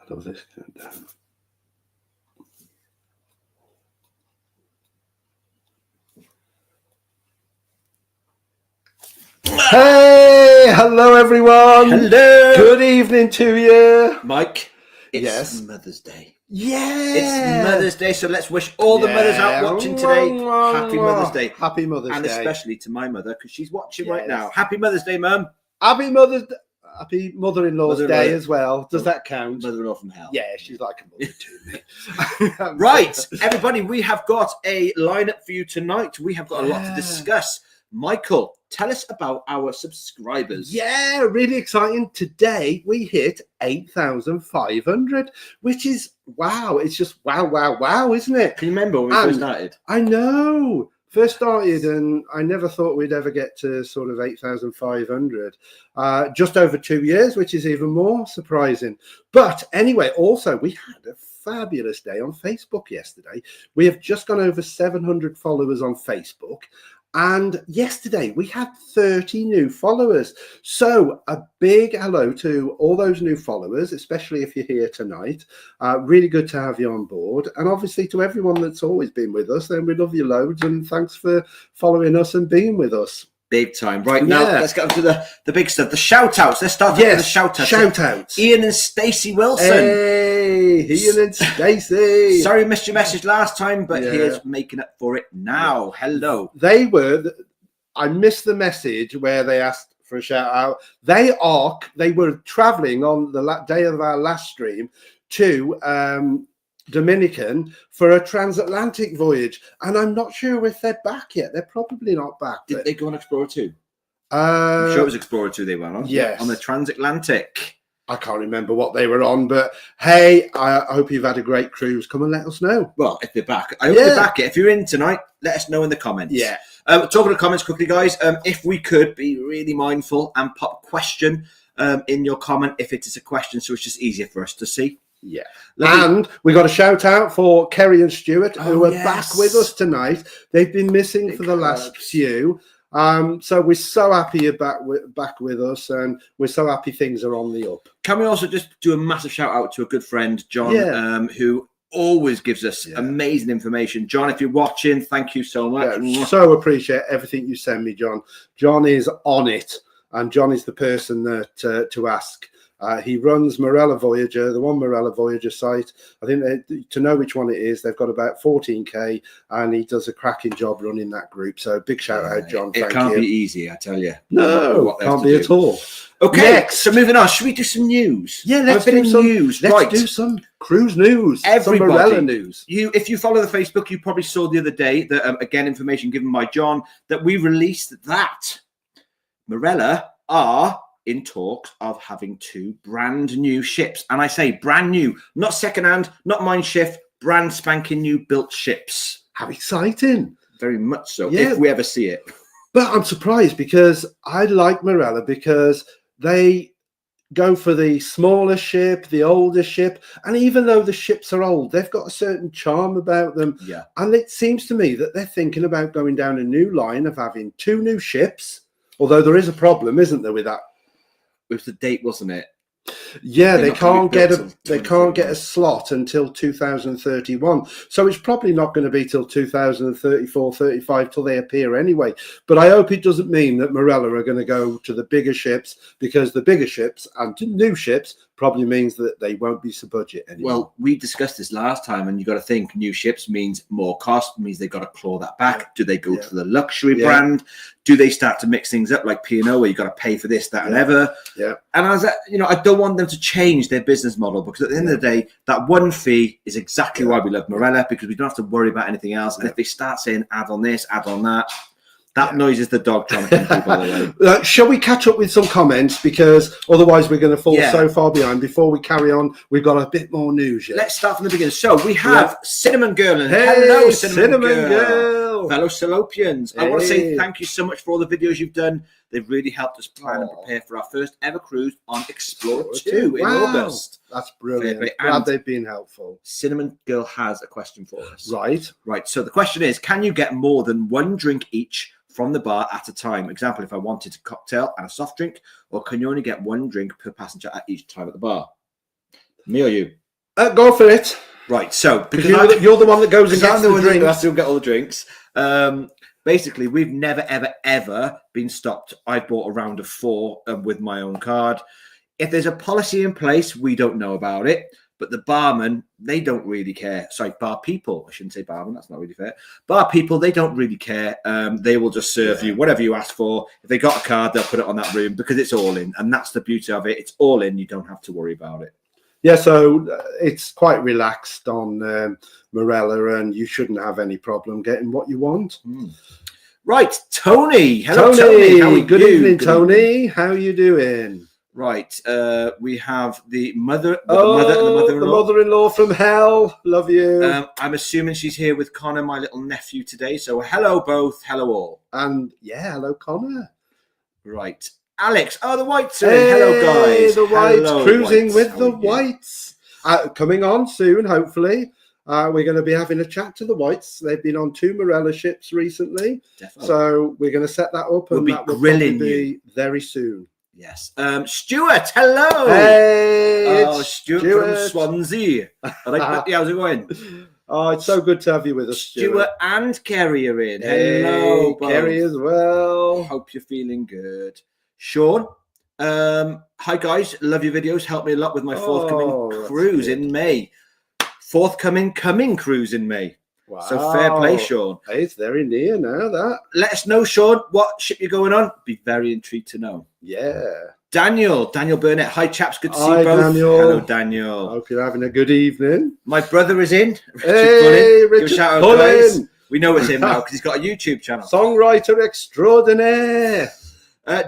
How does this go down? Hey, hello everyone. Hello. Good evening to you. Mike, it's Yes. Mother's Day. Yeah. It's Mother's Day, so let's wish all the mothers out watching today Happy Mother's Day. Happy Mother's Day. And especially to my mother, because she's watching right Yes. now. Happy Mother's Day, Mum. Happy Mother's Day. Happy Mother-in-law's Mother-in-law. Day as well. Does that count? Mother-in-law from hell. Yeah, she's like a mother to me. Right, everybody, we have got a lineup for you tonight. We have got a lot to discuss. Michael, tell us about our subscribers. Yeah, really exciting. Today we hit 8,500, which is wow. It's just wow, isn't it? Can you remember when we first started? I know. First started, and I never thought we'd ever get to sort of 8,500. Just over 2 years, which is even more surprising. But anyway, also, we had a fabulous day on Facebook yesterday. We have just gone over 700 followers on Facebook. And yesterday we had 30 new followers. So a big hello to all those new followers, especially if you're here tonight. Really good to have you on board. And obviously to everyone that's always been with us, then we love you loads. And thanks for following us and being with us. Big time. Right, now, let's get on to the big stuff. The shout-outs. Let's start off with the shout-outs. Shout-outs. Ian and Stacey Wilson. Hey, Ian and Stacey. Sorry, missed your message last time, but here's making up for it now. Hello. I missed the message where they asked for a shout-out. They were traveling on the day of our last stream to Dominican for a transatlantic voyage, and I'm not sure if they're back yet. They're probably not back. Did they go on Explorer 2? I'm sure it was Explorer 2 they went on. Yes. On the transatlantic. I can't remember what they were on, but hey, I hope you've had a great cruise. Come and let us know. Well, if they're back. I hope they're back. If you're in tonight, let us know in the comments. Yeah. Talking to comments quickly, guys. If we could be really mindful and pop a question in your comment if it is a question, so it's just easier for us to see. Yeah. And we got a shout out for Kerry and Stuart, who are back with us tonight. They've been missing for the last few. So we're so happy you're back with us, and we're so happy things are on the up. Can we also just do a massive shout out to a good friend, John, who always gives us amazing information. John, if you're watching, thank you so much. Yeah, so appreciate everything you send me, John. John is on it, and John is the person that to ask. He runs Marella Voyager, the one Marella Voyager site. I think to know which one it is, they've got about 14K, and he does a cracking job running that group. So big shout out, John. It can't be easy, I tell you. No, can't be at all. Okay, so moving on. Should we do some news? Yeah, let's do some news. Let's do some cruise news. Everybody, some Marella news. If you follow the Facebook, you probably saw the other day that again, information given by John that we released that Marella are in talks of having 2 brand new ships. And I say brand new, not secondhand, not mine shift, brand spanking new built ships. How exciting. Very much so, if we ever see it. But I'm surprised because I like Marella because they go for the smaller ship, the older ship. And even though the ships are old, they've got a certain charm about them. Yeah. And it seems to me that they're thinking about going down a new line of having 2 new ships. Although there is a problem, isn't there, with that? It was the date, wasn't it? Yeah, they can't get a slot until 2031. So it's probably not going to be till 2034, 35 till they appear anyway. But I hope it doesn't mean that Marella are going to go to the bigger ships, because the bigger ships and new ships probably means that they won't be so budget anymore. Well, we discussed this last time, and you got to think new ships means more cost, means they've got to claw that back. Do they go to the luxury brand? Do they start to mix things up like P&O, where you got to pay for this, that, and ever? Yeah. And I don't want them to change their business model, because at the end of the day, that one fee is exactly why we love Marella, because we don't have to worry about anything else. And if they start saying add on this, add on that, that noise is the dog trying to keep people away. Shall we catch up with some comments? Because otherwise we're going to fall so far behind. Before we carry on, we've got a bit more news. Let's start from the beginning. So we have Cinnamon Girl. And hey, hello, Cinnamon Girl. Fellow Salopians. I want to say thank you so much for all the videos you've done. They've really helped us plan and prepare for our first ever cruise on Explorer 2 in August. That's brilliant. Glad they've been helpful. Cinnamon Girl has a question for us. Right. So the question is, can you get more than 1 drink each from the bar at a time? Example, if I wanted a cocktail and a soft drink, or can you only get 1 drink per passenger at each time at the bar? Me or you? Go for it. Right. So Because you're the one that goes and gets the drinks. Who has to get all the drinks. Basically, we've never, ever, ever been stopped. I bought a round of 4 with my own card. If there's a policy in place, we don't know about it. But the barman, they don't really care. Sorry, bar people. I shouldn't say barman. That's not really fair. Bar people, they don't really care. They will just serve you whatever you ask for. If they got a card, they'll put it on that room because it's all in. And that's the beauty of it. It's all in. You don't have to worry about it. Yeah, so it's quite relaxed on Marella, and you shouldn't have any problem getting what you want. Right, Tony. Hello, Tony. How are you? Good evening, Tony. How are you doing? Right, we have the mother, and the the mother-in-law from hell. Love you. I'm assuming she's here with Connor, my little nephew, today. So hello, both. Hello, all. And yeah, hello, Connor. Right, Alex. Oh, the Whites are in. Hello, guys. The Whites, hello, cruising Whites. with the Whites. Coming on soon, hopefully. We're going to be having a chat to the Whites. They've been on 2 Marella ships recently. Definitely. So we're going to set that up, and that will probably be very soon. Yes. Stuart, hello. Hey, it's Stuart from Swansea. All right, how's it going? Oh, it's so good to have you with us, Stuart and Kerry are in. Hey, hello, Kerry as well. Hope you're feeling good. Sean, hi guys, love your videos. Help me a lot with my forthcoming cruise in May. Coming cruise in May. Wow. So fair play, Sean. Hey, it's very near now, that. Let us know, Sean, what ship you're going on. Be very intrigued to know. Yeah. Daniel Burnett. Hi, chaps. Good to see you both. Daniel. Hello, Daniel. Hope you're having a good evening. My brother is in. Hey, Richard Give a shout out, guys. We know it's him now because he's got a YouTube channel. Songwriter extraordinaire.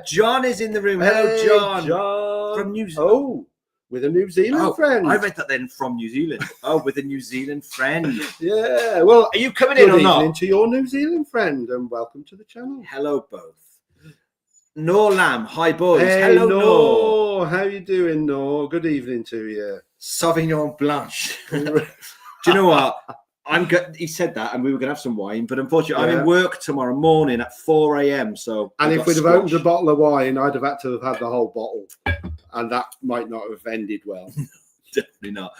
John is in the room. Hello, John. From New Zealand. Oh, with a New Zealand friend. I read that then from New Zealand. With a New Zealand friend. Yeah. Well, are you coming in or not? Good evening to your New Zealand friend, and welcome to the channel. Hello, both. Nor Lamb. Hi, boys. Hey, hello, Nor. How you doing, Nor? Good evening to you. Sauvignon Blanche. Do you know what? He said that, and we were going to have some wine, but unfortunately, I'm in work tomorrow morning at 4 a.m. So, and if we'd have opened a bottle of wine, I'd have had to have had the whole bottle, and that might not have ended well. Definitely not.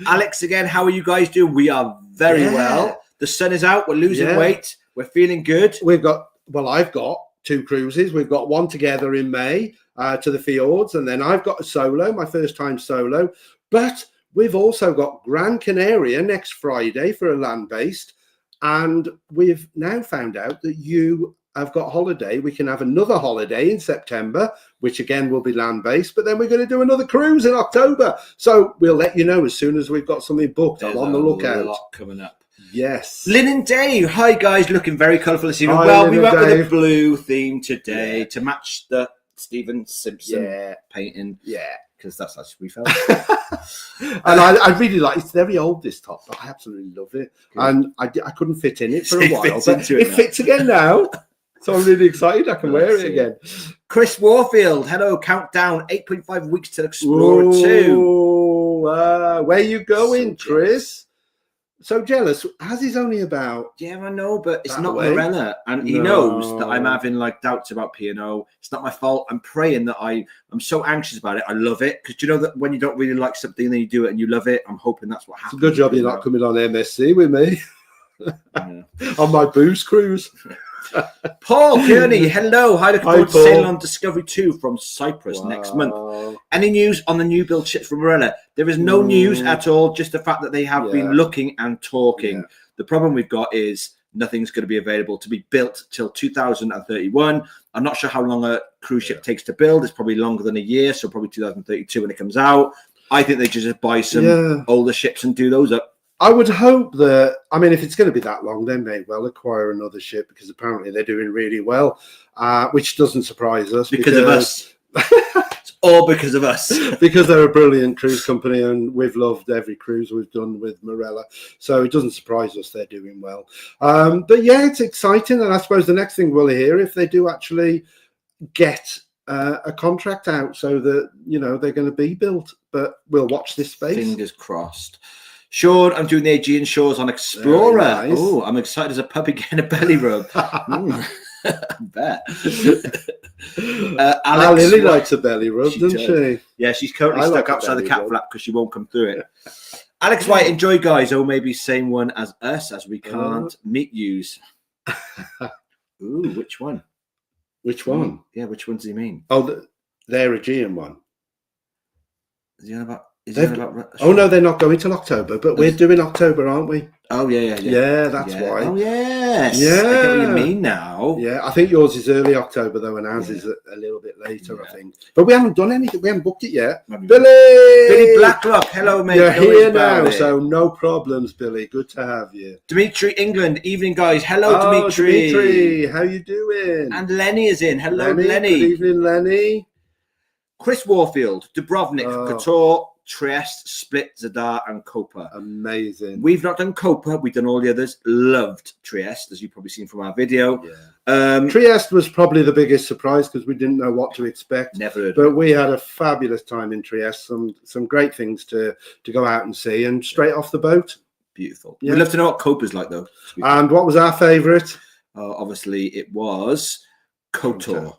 Alex, again, how are you guys doing? We are very well. The sun is out. We're losing weight. We're feeling good. I've got 2 cruises. We've got one together in May to the fjords, and then I've got a solo, my first time solo, but we've also got Gran Canaria next Friday for a land-based, and we've now found out that you have got holiday. We can have another holiday in September, which again will be land-based, but then we're going to do another cruise in October. So we'll let you know as soon as we've got something booked. I'm on the lookout. A lot coming up. Yes. Lynn and Dave. Hi, guys. Looking very colourful this evening. We went with a blue theme today to match the Stephen Simpson painting. Yeah. Because that's how we felt. And I really like it. It's very old, this top, but I absolutely love it. Good. And I couldn't fit in it for a while, but it fits again now. So I'm really excited. I can wear it again. Chris Warfield. Hello. Countdown. 8.5 weeks to Explorer 2. Where you going, Chris? So jealous. Hazzy's only about... Yeah, I know, but it's not Marella. And he knows that I'm having doubts about P&O. It's not my fault. I'm praying that I'm so anxious about it. I love it. Because you know that when you don't really like something and then you do it and you love it, I'm hoping that's what happens. It's a good job you're not coming on MSC with me. On my booze cruise. Paul Kearney, hello. Hi, looking forward to sailing on Discovery 2 from Cyprus next month. Any news on the new build ships from Marella? There is no news at all, just the fact that they have been looking and talking. The problem we've got is nothing's going to be available to be built till 2031. I'm not sure how long a cruise ship takes to build. It's probably longer than a year, so probably 2032 when it comes out. I think they just buy some older ships and do those up. I would hope that, I mean, if it's going to be that long, they may well acquire another ship because apparently they're doing really well, which doesn't surprise us. Because of us. It's all because of us. Because they're a brilliant cruise company and we've loved every cruise we've done with Marella. So it doesn't surprise us they're doing well. But yeah, it's exciting. And I suppose the next thing we'll hear if they do actually get a contract out so that, you know, they're going to be built. But we'll watch this space. Fingers crossed. Sean, I'm doing the Aegean shores on Explorer. Nice. Oh, I'm excited as a puppy getting a belly rub. Bet. Lily likes a belly rub, doesn't she? Yeah, she's currently I stuck like a outside the belly cat rub. flap because she won't come through it. Alex White, enjoy, guys. Oh, maybe same one as us, as we can't meet yous. Ooh, which one? Which one? Yeah, which one does he mean? Oh, the Aegean one. Is he on about? Oh no, they're not going till October, but we're doing October, aren't we? Oh yeah. Yeah, that's why. Oh yes. Yeah, I get what you mean now. Yeah, I think yours is early October though, and ours is a little bit later, I think. But we haven't done anything. We haven't booked it yet. Billy Blacklock, hello mate. You're here now, so no problems, Billy. Good to have you. Dimitri, England, evening guys. Hello, Dimitri. Dimitri, how you doing? And Lenny is in. Hello, Lenny. Good evening, Lenny. Chris Warfield, Dubrovnik, Kotor, Trieste, Split, Zadar, and Koper. Amazing. We've not done Koper. We've done all the others. Loved Trieste, as you've probably seen from our video. Yeah. Trieste was probably the biggest surprise because we didn't know what to expect. Never heard but we had a fabulous time in Trieste. Some great things to go out and see, and straight off the boat. Beautiful. Yeah. We'd love to know what Koper's like, though. And what was our favourite? Obviously, it was Kotor.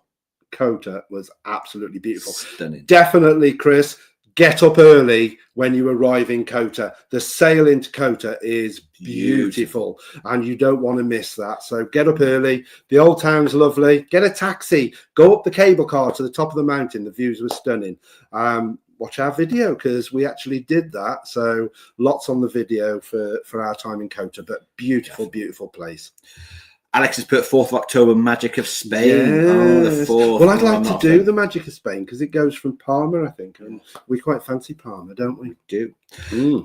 Kotor was absolutely beautiful. Stunning. Definitely, Chris. Get up early when you arrive in Kotor. The sail into Kotor is beautiful, and you don't want to miss that. So get up early. The old town's lovely. Get a taxi. Go up the cable car to the top of the mountain. The views were stunning. Watch our video because we actually did that. So lots on the video for our time in Kotor, but beautiful, beautiful place. Alex has put 4th of October, Magic of Spain. Yes. Oh, the 4th. Well, I'd like to do the Magic of Spain because it goes from Palma, I think. And we quite fancy Palma, don't we? Do.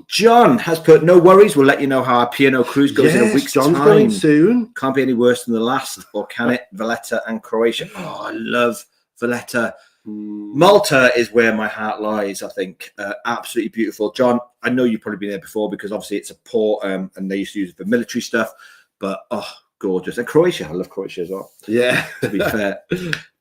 John has put, no worries. We'll let you know how our P&O cruise goes in a week's John's time. going soon. Can't be any worse than the last. Or can it? Valletta and Croatia. Oh, I love Valletta. Malta is where my heart lies, I think. Absolutely beautiful. John, I know you've probably been there before because obviously it's a port and they used to use it for military stuff. But, gorgeous. And Croatia, I love Croatia as well. Yeah. To be fair.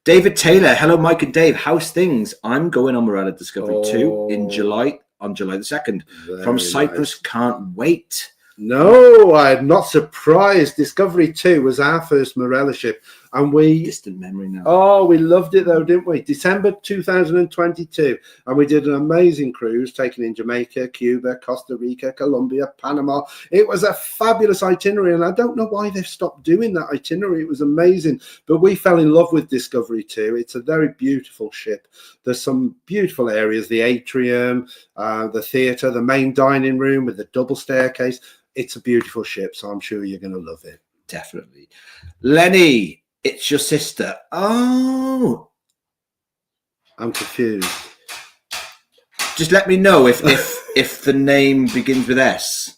David Taylor, hello Mike and Dave. How's things? I'm going on Marella Discovery 2 in July, on July the 2nd. From Cyprus, can't wait. No, I'm not surprised. Discovery 2 was our first Marella ship. And we... Distant memory now. Oh, we loved it though, didn't we? December 2022. And we did an amazing cruise, taking in Jamaica, Cuba, Costa Rica, Colombia, Panama. It was a fabulous itinerary. And I don't know why they've stopped doing that itinerary. It was amazing. But we fell in love with Discovery 2. It's a very beautiful ship. There's some beautiful areas, the atrium, the theatre, the main dining room with the double staircase. It's a beautiful ship, so I'm sure you're going to love it. Definitely. Lenny, it's your sister. Oh. I'm confused. Just let me know if the name begins with S.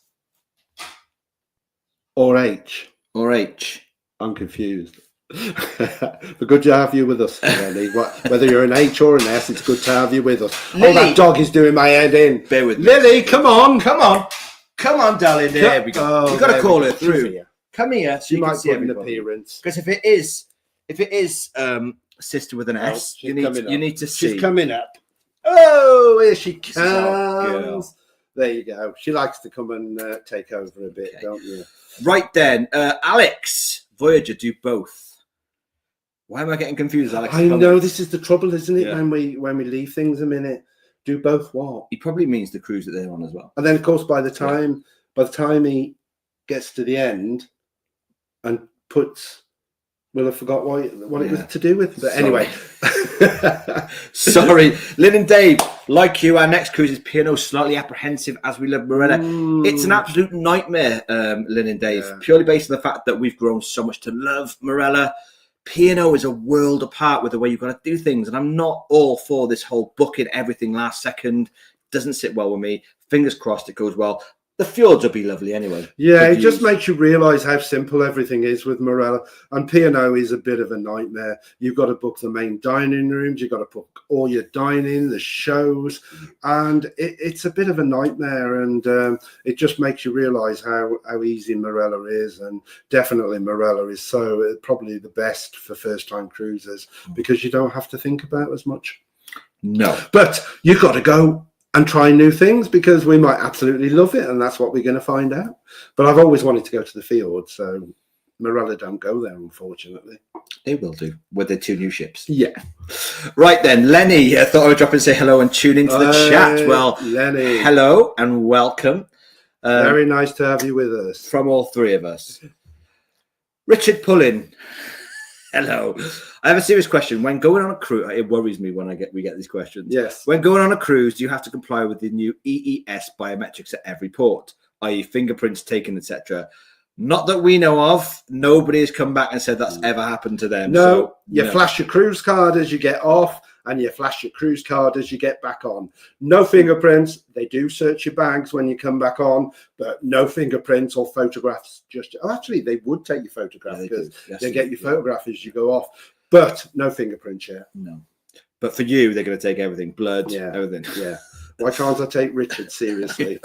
Or H. Or H. I'm confused. But good to have you with us, Lenny. Whether you're an H or an S, it's good to have you with us. Lily. Oh, that dog is doing my head in. Bear with me. Lily, come on. Come on. Come on, darling. There we go. You've got to call her through. Come here. So she you might can see an appearance. Because if it is sister with an S, you need to see. She's coming up. Oh, here she comes. There you go. She likes to come and take over a bit, don't you? Right then, Alex, Voyager, do both. Why am I getting confused, Alex? I know this is the trouble, isn't it? When we leave things a minute, do both what? He probably means the cruise that they're on as well. And then, of course, by the time he gets to the end and puts. Well, I forgot what it was to do with. But anyway. Sorry. Lynn and Dave, like you, our next cruise is P&O, slightly apprehensive as we love Marella. It's an absolute nightmare, Lynn and Dave, purely based on the fact that we've grown so much to love Marella. P&O is a world apart with the way you've got to do things. And I'm not all for this whole booking everything last second. Doesn't sit well with me. Fingers crossed it goes well. The fjords will be lovely anyway. Yeah, it just makes you realise how simple everything is with Marella. And P&O is a bit of a nightmare. You've got to book the main dining rooms. You've got to book all your dining, the shows. And it's a bit of a nightmare. And it just makes you realise how easy Marella is. And definitely Marella is probably the best for first-time cruisers because you don't have to think about as much. No. But you've got to go and try new things because we might absolutely love it, and that's what we're going to find out. But I've always wanted to go to the fjord, so Marella don't go there, unfortunately. They will do with their 2 new ships. Yeah. Right then, Lenny, I thought I would drop and say hello and tune into the chat. Well, Lenny, hello and welcome. Very nice to have you with us. From all 3 of us. Richard Pullin. Hello. I have a serious question. When going on a cruise, it worries me when we get these questions. Yes. When going on a cruise, do you have to comply with the new EES biometrics at every port, i.e. fingerprints taken, etc.? Not that we know of. Nobody has come back and said that's ever happened to them. No, you flash your cruise card as you get off, and you flash your cruise card as you get back on. No fingerprints. They do search your bags when you come back on, but no fingerprints or photographs. Actually, they would take your photograph because they get your photograph as you go off, but no fingerprints yet. No. But for you, they're going to take everything, blood, everything. Yeah. Why can't I take Richard seriously?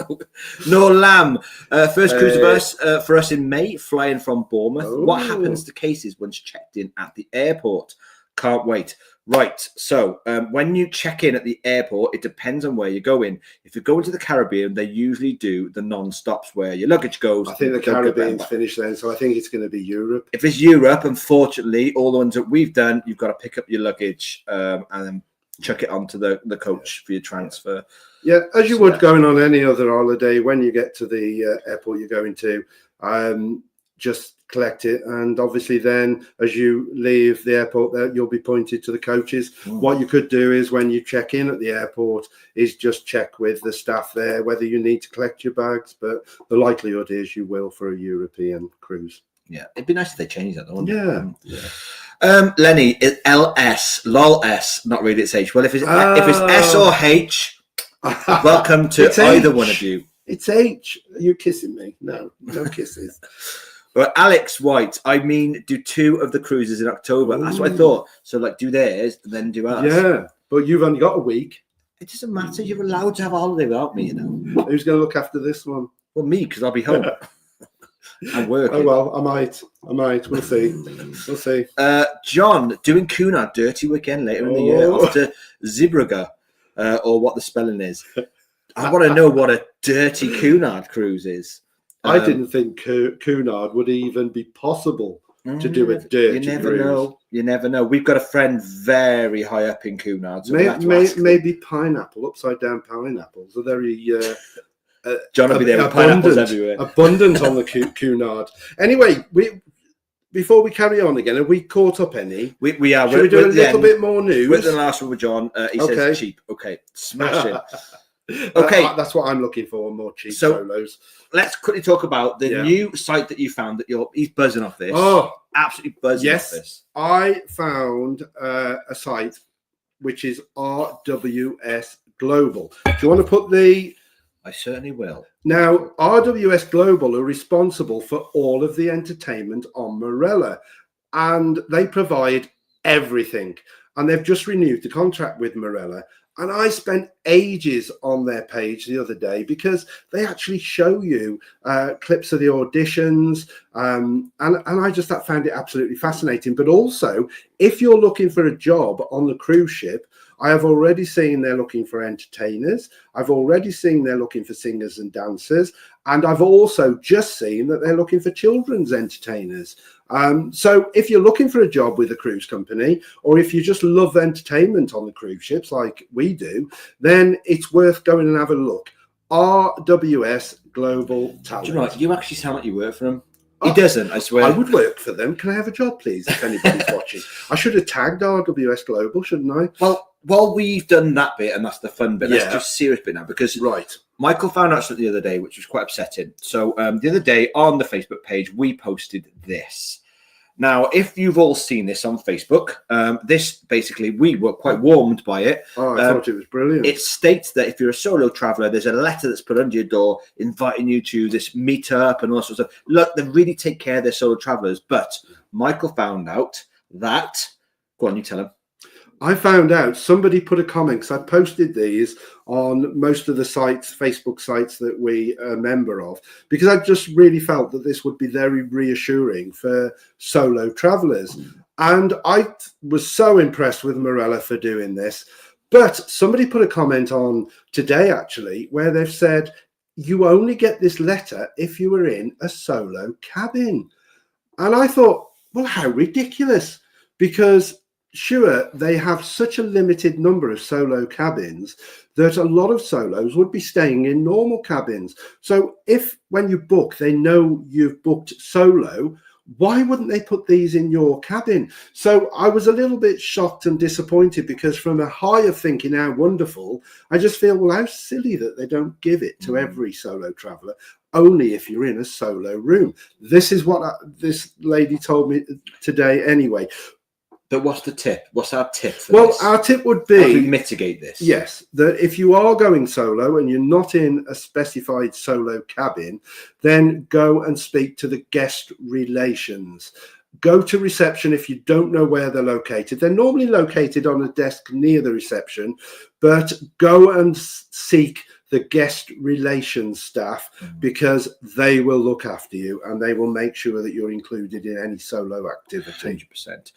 No Lamb. First cruise of us for us in May, flying from Bournemouth. Oh. What happens to cases once checked in at the airport? Can't wait. Right. So when you check in at the airport, it depends on where you're going. If you're going to the Caribbean, they usually do the non-stops where your luggage goes. I think the Caribbean's finished then, so I think it's going to be Europe. If it's Europe, unfortunately, all the ones that we've done, you've got to pick up your luggage and then chuck it onto the coach for your transfer. Yeah, as you would going on any other holiday, when you get to the airport you're going to, just collect it. And obviously then as you leave the airport, there you'll be pointed to the coaches. What you could do is when you check in at the airport is just check with the staff there whether you need to collect your bags. But the likelihood is you will for a European cruise. Yeah, it'd be nice if they changed that, though. Yeah. Lenny, it's LS, lol S, not really, it's H. Well, if it's S or H, welcome to either one of you. It's H. Are you kissing me? No kisses. Well, Alex White, I mean, do 2 of the cruises in October. That's what I thought. So, like, do theirs, then do ours. Yeah, but you've only got a week. It doesn't matter. You're allowed to have a holiday without me, you know. Who's going to look after this one? Well, me, because I'll be home. I'm working. Oh, well, I might. We'll see. John, doing Cunard dirty weekend later in the year off to Zeebrugge, or what the spelling is. I want to know what a dirty Cunard cruise is. I didn't think Cunard would even be possible to do a dirty cruise. You never know. We've got a friend very high up in Cunard. So maybe pineapple, upside down pineapples are very... John will be there with pineapples everywhere. Abundant on the Cunard. Anyway, before we carry on again, have we caught up any? We are. Should we do a little bit more news? With the last one with John, he says cheap. Okay, smashing. Okay, that's what I'm looking for, more cheap solos. Let's quickly talk about the new site that you found that he's buzzing off this. Oh, absolutely buzzing off this. I found a site which is RWS Global. Do you want to put the... I certainly will. Now, RWS Global are responsible for all of the entertainment on Marella, and they provide everything. And they've just renewed the contract with Marella. And I spent ages on their page the other day because they actually show you clips of the auditions. And I just found it absolutely fascinating. But also, if you're looking for a job on the cruise ship, I have already seen they're looking for entertainers. I've already seen they're looking for singers and dancers. And I've also just seen that they're looking for children's entertainers. So if you're looking for a job with a cruise company, or if you just love entertainment on the cruise ships like we do, then it's worth going and have a look. RWS Global Talent. Do you know what? You actually sound like you work for them. He doesn't, I swear. I would work for them. Can I have a job, please, if anybody's watching? I should have tagged RWS Global, shouldn't I? Well, we've done that bit, and that's the fun bit. Let's do a serious bit now, because Michael found out something the other day, which was quite upsetting. So the other day on the Facebook page, we posted this. Now, if you've all seen this on Facebook, this basically, we were quite warmed by it. Oh, I thought it was brilliant. It states that if you're a solo traveller, there's a letter that's put under your door inviting you to this meetup and all sorts of stuff. Look, they really take care of their solo travellers. But Michael found out that... Go on, you tell him. I found out somebody put a comment, because I posted these on most of the sites, Facebook sites that we are a member of, because I just really felt that this would be very reassuring for solo travellers. And I was so impressed with Marella for doing this. But somebody put a comment on today, actually, where they've said, you only get this letter if you were in a solo cabin. And I thought, well, how ridiculous, because sure, they have such a limited number of solo cabins that a lot of solos would be staying in normal cabins. So if when you book, they know you've booked solo, why wouldn't they put these in your cabin? So I was a little bit shocked and disappointed, because from a high of thinking how wonderful, I just feel, well, how silly that they don't give it to every solo traveller, only if you're in a solo room. This is what this lady told me today anyway. But what's the tip? What's our tip for Well, this? our tip would How do we be, mitigate this? yes, that if you are going solo and you're not in a specified solo cabin, then go and speak to the guest relations. Go to reception if you don't know where they're located. They're normally located on a desk near the reception, but go and seek the guest relations staff, because they will look after you and they will make sure that you're included in any solo activity. 100%.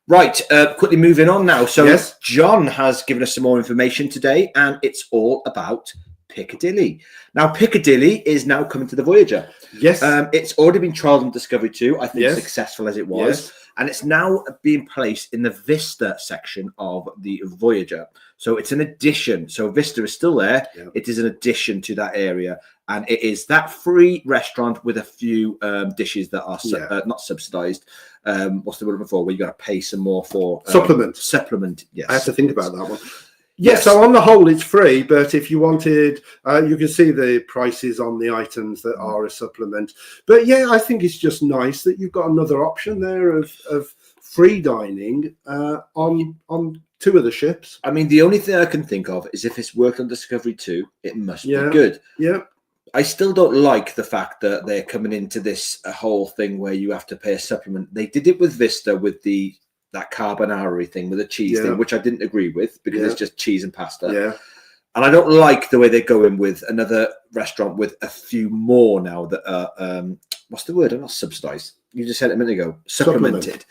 Right, quickly moving on now. So Yes. John has given us some more information today, and it's all about Piccadilly. Now, Piccadilly is now coming to the Voyager. Yes. It's already been trialled on Discovery 2, I think, Yes. successful as it was. Yes. And it's now being placed in the Vista section of the Voyager. So it's an addition. So Vista is still there. Yeah. It is an addition to that area. And it is that free restaurant with a few dishes that are not subsidized. What's the word before? Where you got to pay some more for supplement. Yes, I have to think about that one. Yes. So on the whole, it's free. But if you wanted, you can see the prices on the items that are a supplement. But yeah, I think it's just nice that you've got another option there of free dining on two of the ships. I mean, the only thing I can think of is if it's worked on Discovery 2, it must be good. Yeah. I still don't like the fact that they're coming into this whole thing where you have to pay a supplement. They did it with Vista with that carbonara thing with the cheese thing, which I didn't agree with, because it's just cheese and pasta. Yeah. And I don't like the way they're going with another restaurant with a few more now that are, what's the word? I'm not subsidized. You just said it a minute ago. Supplemented.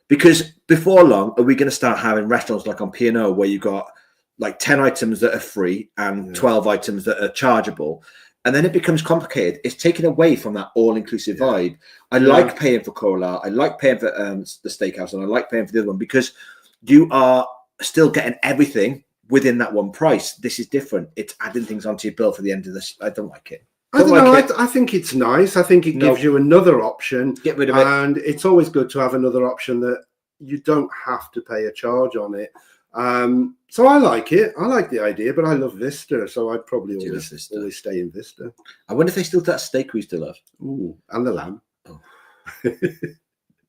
Because before long, are we going to start having restaurants like on P&O where you got like 10 items that are free and 12 items that are chargeable? And then it becomes complicated. It's taken away from that all-inclusive vibe. I like paying for Coral. I like paying for the steakhouse, and I like paying for the other one, because you are still getting everything within that one price. This is different. It's adding things onto your bill for the end of this. I don't like it. I don't know. I think it's nice. I think it gives you another option. Get rid of it. And it's always good to have another option that you don't have to pay a charge on it. So I like it. I like the idea, but I love Vista, so I'd probably always stay in Vista. I wonder if they still do that steak we still have. Ooh, and the lamb. Oh.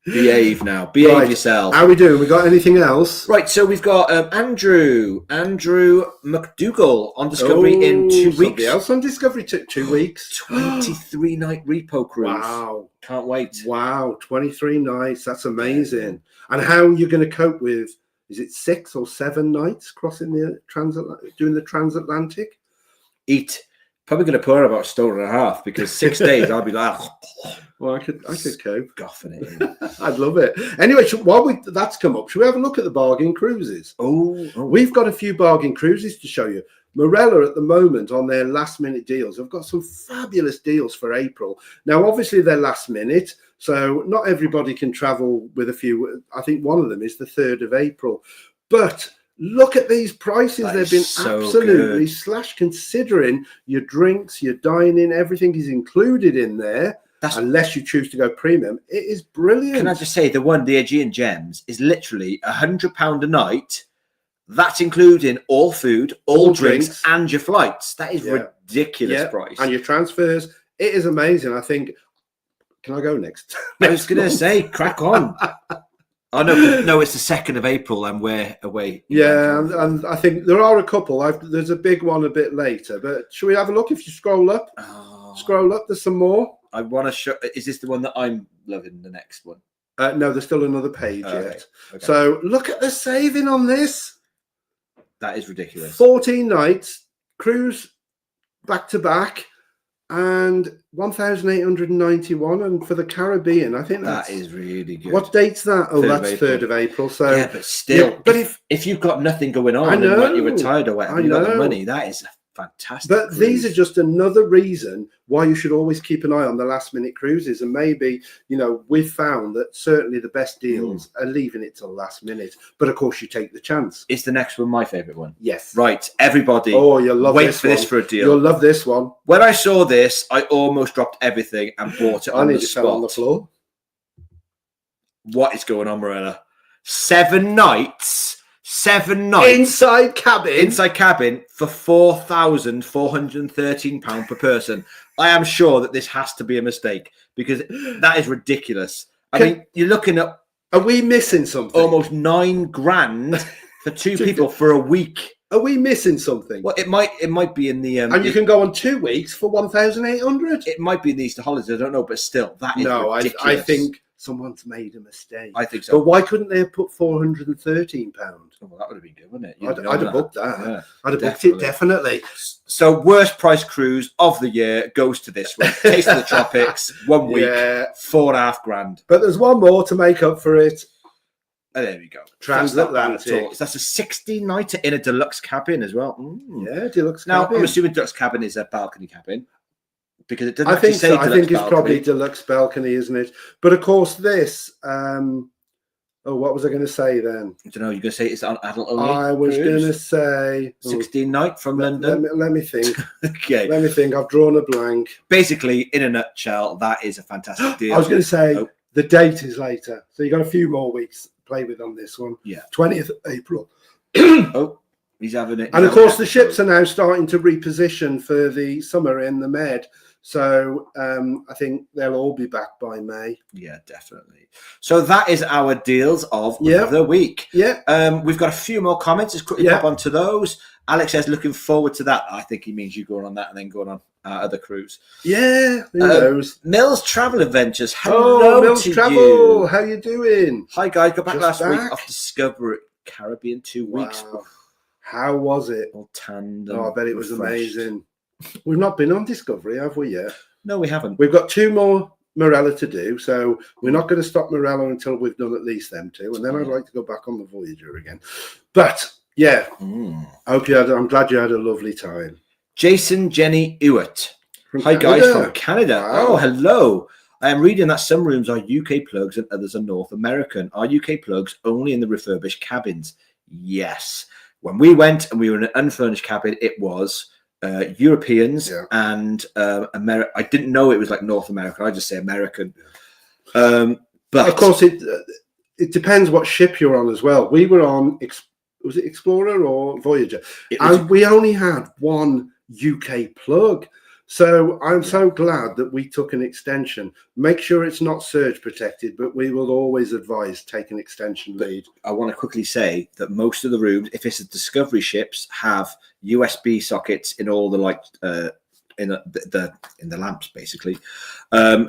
Behave now. Behave yourself. How are we doing? We got anything else? Right, so we've got Andrew McDougall on Discovery in 2 weeks. Somebody else on Discovery 2 weeks. 23-night repo cruise. Wow. Can't wait. Wow, 23 nights. That's amazing. And how are you going to cope with, is it 6 or 7 nights crossing the doing the transatlantic? Eat. Probably going to pour about a stone and a half, because 6 days I'll be like, well, I could cope. Goffing it. I'd love it. Anyway, while that's come up, should we have a look at the bargain cruises? Oh, we've got a few bargain cruises to show you. Marella at the moment on their last minute deals have got some fabulous deals for April. Now, obviously they're last minute, so not everybody can travel with a few. I think one of them is the 3rd of April, but look at these prices. They've been so absolutely slashed, considering your drinks, your dining, everything is included in there. Unless you choose to go premium. It is brilliant. Can I just say, the Aegean Gems is literally £100 a night. That's including all food, all drinks, and your flights. That is ridiculous price. And your transfers. It is amazing. I think. Can I go next? I was going to say, crack on. Oh, no, it's the 2nd of April and we're away. Yeah, and I think there are a couple. There's a big one a bit later. But should we have a look? If you scroll up, there's some more. I want to show. Is this the one that I'm loving? The next one? No, there's still another page yet. Okay. So look at the saving on this. That is ridiculous. 14 nights, cruise back to back, and 1,891. And for the Caribbean, I think that is really good. What date's that? Oh, that's 3rd of April. So yeah, but still, but if you've got nothing going on, and you're retired or whatever, you got the money. That is fantastic. But cruise. these are just another reason why you should always keep an eye on the last minute cruises. And maybe, we've found that certainly the best deals are leaving it till last minute. But of course, you take the chance. Is the next one my favourite one? Yes. Right, everybody. Oh, you'll love wait this for one. this for a deal. You'll love this one. When I saw this, I almost dropped everything and bought it on the spot. Fell on the floor. What is going on, Marella? 7 nights. 7 nights. Inside cabin for £4,413 per person. I am sure that this has to be a mistake because that is ridiculous. I mean, you're looking at... Are we missing something? Almost £9,000 for 2 people for a week. Are we missing something? Well, it might be in the... and you can go on 2 weeks for 1,800. It might be in the Easter holidays. I don't know, but still, that is ridiculous. I think someone's made a mistake. I think so. But why couldn't they have put £413? Well, that would have been good, wouldn't it? I'd have booked that. Yeah, I'd have booked it, definitely. So, worst price cruise of the year goes to this one. Taste of the Tropics, 1 week, £4,500. But there's one more to make up for it. Oh, there we go. Transatlantic. That's a 16-nighter in a deluxe cabin as well. Yeah, deluxe now, cabin. I'm assuming deluxe cabin is a balcony cabin. Because it doesn't I think say so. I think it's balcony. probably deluxe balcony, isn't it? But of course, this. What was I going to say then? I don't know. You're going to say it's on adult only? I was going to say 16 night from London. Let me think. Okay. Let me think. I've drawn a blank. Basically, in a nutshell, that is a fantastic deal. I was going to say the date is later, so you got a few more weeks to play with on this one. Yeah, 20th April. He's having it. And of course, the ships are now starting to reposition for the summer in the Med. So I think they'll all be back by May. Yeah, definitely. So that is our deals of the week. Yeah. We've got a few more comments. Let's quickly pop onto those. Alex says, looking forward to that. I think he means you going on that and then going on other cruise. Yeah, who knows? Mills Travel Adventures. Hello, Mills to Travel. you. How you doing? Hi, guys. Got back Just last week off Discovery Caribbean 2 weeks. Wow. How was it? All tanned. I bet it was amazing. We've not been on Discovery, have we yet? No, we haven't. We've got 2 more Marella to do, so we're not going to stop Marella until we've done at least them 2, and then I'd like to go back on the Voyager again. But yeah, I'm glad you had a lovely time. Jason Jenny Ewart. Hi guys from Canada. Wow. Oh, hello. I am reading that some rooms are UK plugs and others are North American. Are UK plugs only in the refurbished cabins? Yes. When we went and we were in an unfurnished cabin, it was Europeans and America. I didn't know it was like North American. I just say American. But of course, it depends what ship you're on as well. We were on, was it Explorer or Voyager? And we only had 1 UK plug. So I'm so glad that we took an extension. Make sure it's not surge protected, but we will always advise take an extension lead. I want to quickly say that most of the rooms, if it's a Discovery ships, have USB sockets in all the in the lamps basically.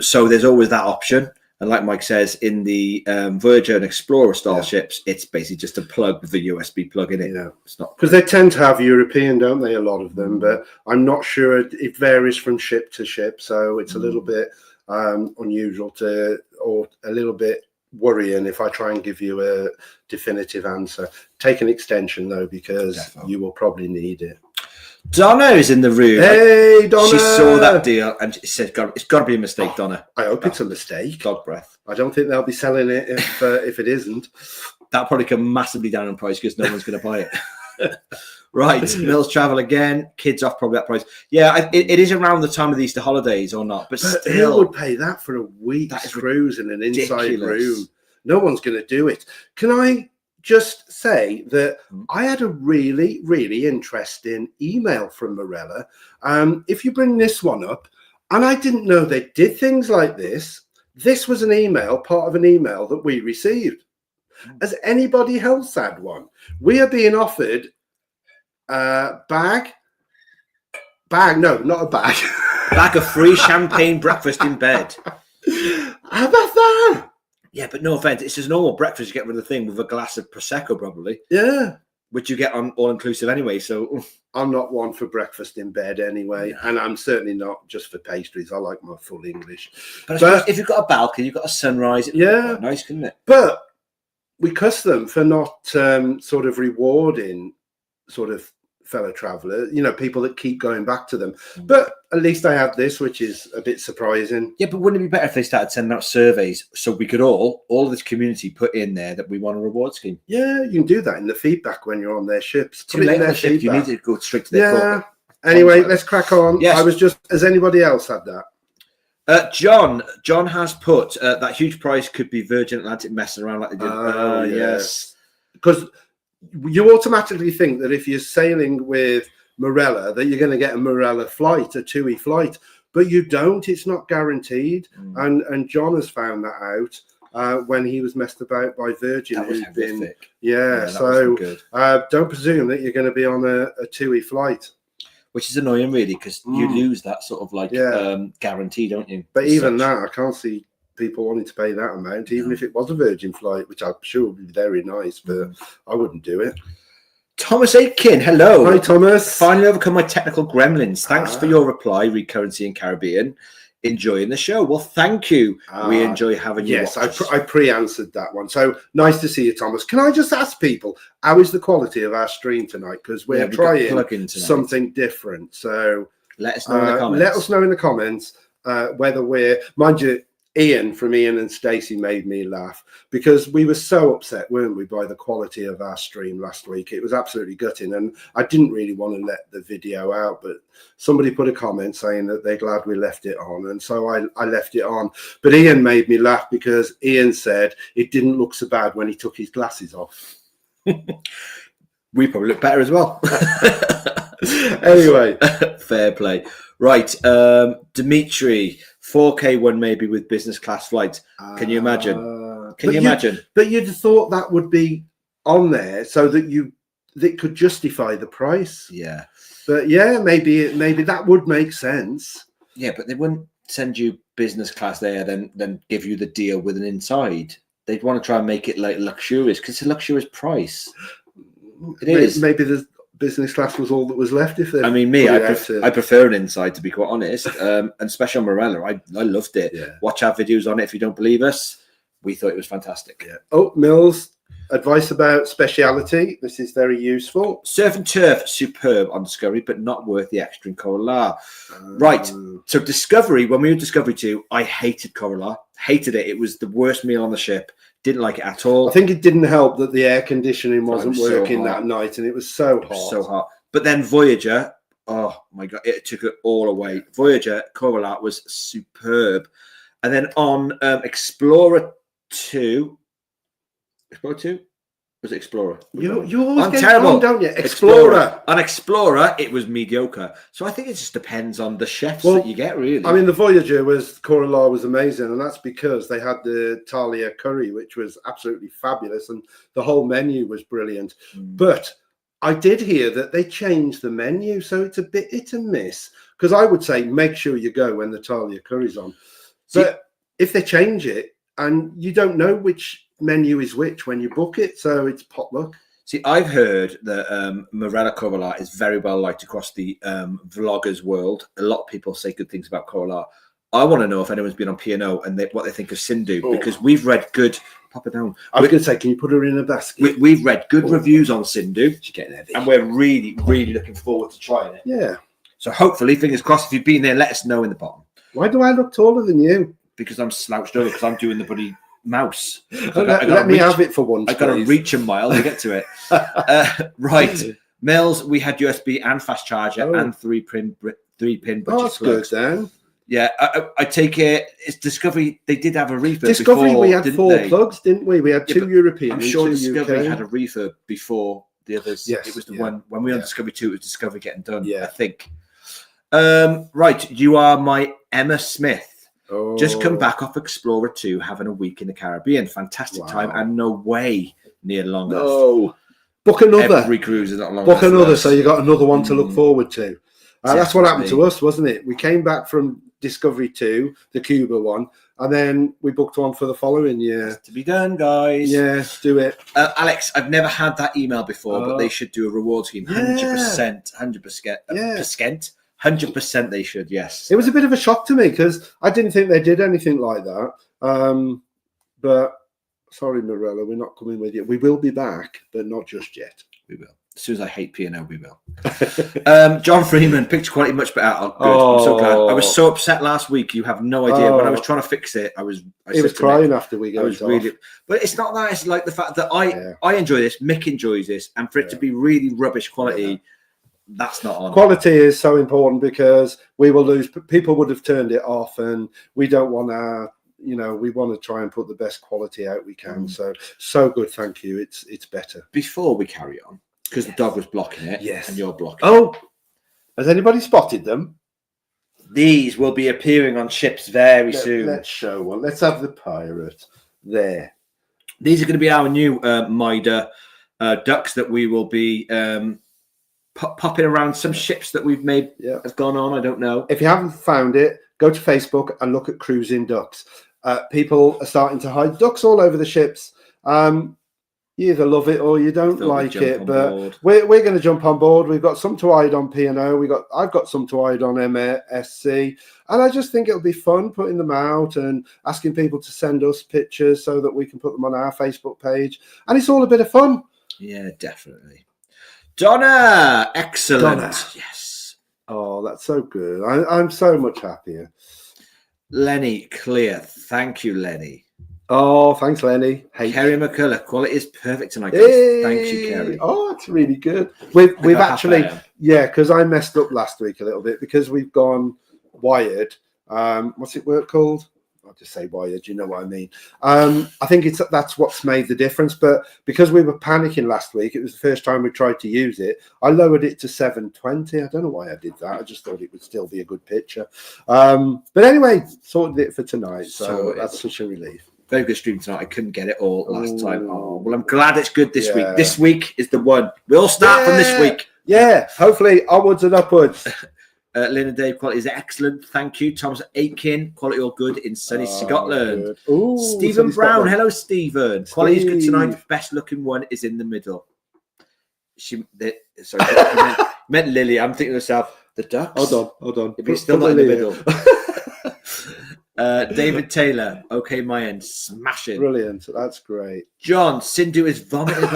So there's always that option. And like Mike says, in the Voyager and Explorer style ships, it's basically just a plug with the USB plug in it. It's not because they tend to have European, don't they? A lot of them, but I'm not sure. It varies from ship to ship, so it's a little bit unusual or a little bit worrying if I try and give you a definitive answer. Take an extension though, because you will probably need it. Donna is in the room. Hey, Donna. She saw that deal and she said, it's got to be a mistake, Donna. I hope it's a mistake. Dog breath. I don't think they'll be selling it if it isn't. That'll probably come massively down in price because no one's going to buy it. Right. Mills Travel again. Kids off probably that price. Yeah, it is around the time of the Easter holidays or not. But still. Who would pay that for a week's cruise in an inside room? No one's going to do it. Can I just say that I had a really, really interesting email from Marella. If you bring this one up, and I didn't know they did things like this. This was an email, part of an email that we received. Has anybody else had one? We are being offered a bag. No, not a bag. Bag of free champagne breakfast in bed. How about that? Yeah, but no offense, it's just normal breakfast. You get rid of the thing with a glass of Prosecco, probably. Yeah. Which you get on all-inclusive anyway, so... I'm not one for breakfast in bed anyway, and I'm certainly not just for pastries. I like my full English. But if you've got a balcony, you've got a sunrise, it'd be quite nice, couldn't it? But we cuss them for not sort of rewarding sort of fellow travelers, you know, people that keep going back to them. But at least I have this, which is a bit surprising. Yeah, but wouldn't it be better if they started sending out surveys so we could all of this community put in there that we want a reward scheme? Yeah, you can do that in the feedback when you're on their ships. Too late on the ship, you need to go straight to their corporate. Anyway, let's crack on. Yes. I was just, has anybody else had that? John has put that huge price could be Virgin Atlantic messing around like they did. Yes. Because you automatically think that if you're sailing with Marella, that you're going to get a Marella flight, a TUI flight, but you don't. It's not guaranteed. And John has found that out when he was messed about by Virgin. That was horrific. So don't presume that you're going to be on a TUI flight. Which is annoying, really, because you lose that sort of like guarantee, don't you? But even that, I can't see people wanting to pay that amount, even if it was a Virgin flight, which I'm sure would be very nice, but I wouldn't do it. Thomas Aitken, hello. Hi, Thomas. Finally overcome my technical gremlins. Thanks for your reply, Recurrency in Caribbean. Enjoying the show. Well, thank you. We enjoy having you. Yes, I pre-answered that one. So nice to see you, Thomas. Can I just ask people, how is the quality of our stream tonight? Because we're trying something different. So let us know in the comments. Let us know in the comments whether we're, mind you, Ian from Ian and Stacey made me laugh because we were so upset, weren't we, by the quality of our stream last week. It was absolutely gutting, and I didn't really want to let the video out, but somebody put a comment saying that they're glad we left it on, and so I left it on. But Ian made me laugh because Ian said it didn't look so bad when he took his glasses off. We probably look better as well. Anyway, fair play. Right, Dimitri, 4K one maybe with business class flights. Can you imagine? Can you imagine? But you'd have thought that would be on there so that that could justify the price. Yeah. But yeah, maybe that would make sense. Yeah, but they wouldn't send you business class there, then give you the deal with an inside. They'd want to try and make it like luxurious because it's a luxurious price. It is. Maybe the business class was all that was left. If I mean, me, I prefer an inside, to be quite honest. And especially on Marella, I loved it. Yeah. Watch our videos on it if you don't believe us. We thought it was fantastic. Yeah. Oh, Mills, advice about speciality. This is very useful. Surf and turf, superb on Discovery, but not worth the extra in Corallar. Right. So Discovery, when we were in Discovery 2, I hated Corallar. Hated it. It was the worst meal on the ship. Didn't like it at all. I think it didn't help that the air conditioning wasn't working that night, and it was so hot. So hot. But then Voyager, oh my God, it took it all away. Voyager, Corallar was superb. And then on Explorer 2, was it Explorer? You're terrible, wrong, don't you? Explorer. On Explorer, it was mediocre. So I think it just depends on the chefs that you get, really. I mean, the Voyager Corallar was amazing, and that's because they had the Thalia curry, which was absolutely fabulous, and the whole menu was brilliant. But I did hear that they changed the menu, so it's a bit hit and miss. Because I would say make sure you go when the Thalia curry's on. But if they change it, and you don't know which menu is which when you book it, so it's potluck. See, I've heard that Marella Corallar is very well liked across the vloggers world. A lot of people say good things about Corallar. I want to know if anyone's been on P&O and what they think of Sindhu, because we've read good. Pop it down. I was going to say, can you put her in a basket? We've read good reviews on Sindhu, and we're really, really looking forward to trying it. Yeah. So hopefully, fingers crossed, if you've been there, let us know in the bottom. Why do I look taller than you? Because I'm slouched over, because I'm doing the bloody mouse. Let me have it for once. I've got to reach a mile to get to it. Right. Mills, we had USB and fast charger and three pin budget that's plugs. Good then. Yeah, I take it. It's Discovery. They did have a refurb. Discovery, before, we had four plugs, didn't we? We had two European. I'm sure Discovery UK. had a refurb before the others. Yes, it was the one when we were on Discovery 2. It was Discovery getting done. Yeah, I think. Right, you are my Emma Smith. Just come back off Explorer 2, having a week in the Caribbean. Fantastic time, and no way near long enough. No. Book another. Every cruise is not long enough. Book another, enough. so you got another one to look forward to. That's what happened to us, wasn't it? We came back from Discovery 2, the Cuba one, and then we booked one for the following year. It's to be done, guys. Yes, do it. Alex, I've never had that email before, but they should do a reward scheme. 100%. 100%. 100% they should, yes. It was a bit of a shock to me because I didn't think they did anything like that. But sorry, Marella, we're not coming with you. We will be back, but not just yet. We will. As soon as I hate P&O, we will. John Freeman, picture quality much better. Oh, good. I'm so glad. I was so upset last week. You have no idea. When I was trying to fix it, I was crying after we got I was really, but it's not that. It's like the fact that I enjoy this, Mick enjoys this, and for it to be really rubbish quality, that's not on. Quality is so important because we will lose. People would have turned it off, and we don't want to. We want to try and put the best quality out we can. So good. Thank you. It's better. Before we carry on, because the dog was blocking it, and you're blocking. Oh, has anybody spotted them? These will be appearing on ships very soon. Let's show one. Let's have the pirate there. These are going to be our new Mida ducks that we will be popping around some ships that we've made has gone on. I don't know. If you haven't found it, go to Facebook and look at Cruising Ducks. People are starting to hide ducks all over the ships. You either love it or you don't like it, but we're going to jump on board. We've got some to hide on P&O. I've got some to hide on MSC, and I just think it'll be fun putting them out and asking people to send us pictures so that we can put them on our Facebook page, and it's all a bit of fun. Yeah, definitely. Donna, excellent. Donna. Yes. Oh, that's so good. I'm so much happier. Lenny, clear. Thank you, Lenny. Oh, thanks, Lenny. Hey, Kerry McCullough, quality is perfect tonight. Hey. Thank you, Kerry. Oh, it's really good. We've actually, because I messed up last week a little bit because we've gone wired. What's it called? I'll just say wired. You know what I mean. I think that's what's made the difference. But because we were panicking last week, it was the first time we tried to use it. I lowered it to 720. I don't know why I did that. I just thought it would still be a good picture. But anyway, sorted it for tonight. So that's such a relief. Very good stream tonight. I couldn't get it all last time. Oh, well, I'm glad it's good this week. This week is the one. We'll start from this week. Yeah, hopefully onwards and upwards. Lynn and Dave, quality is excellent. Thank you. Thomas Aitken, quality all good in sunny Scotland. Stephen Brown. Scotland. Hello, Stephen. Quality is good tonight. Best looking one is in the middle. Sorry, meant Lily. I'm thinking to myself, the ducks. Hold on. If he's still not in the middle. David Taylor, okay, my end, smashing. Brilliant, that's great. John, Sindhu is vomiting.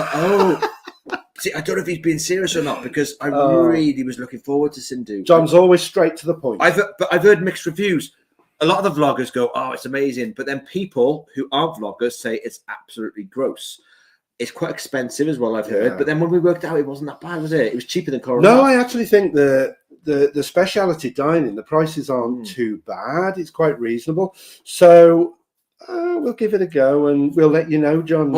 See, I don't know if he's being serious or not because I really was looking forward to Sindhu. John's always straight to the point. But I've heard mixed reviews. A lot of the vloggers go, "Oh, it's amazing," but then people who aren't vloggers say it's absolutely gross. It's quite expensive as well, I've heard. But then when we worked out, it wasn't that bad, was it? It was cheaper than Coronado. No, I actually think the speciality dining, the prices aren't too bad. It's quite reasonable. So we'll give it a go and we'll let you know, John.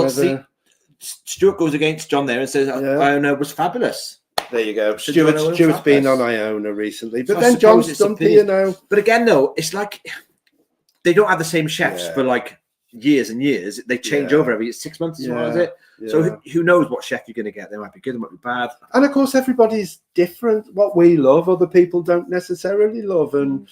Stuart goes against John there and says, Iona was fabulous. There you go. Stuart's been on Iona recently. But then John's done P&O. But again, though, it's like they don't have the same chefs for like years and years. They change over every 6 months, is it? Yeah. So who knows what chef you're going to get? They might be good, they might be bad. And of course, everybody's different. What we love, other people don't necessarily love, and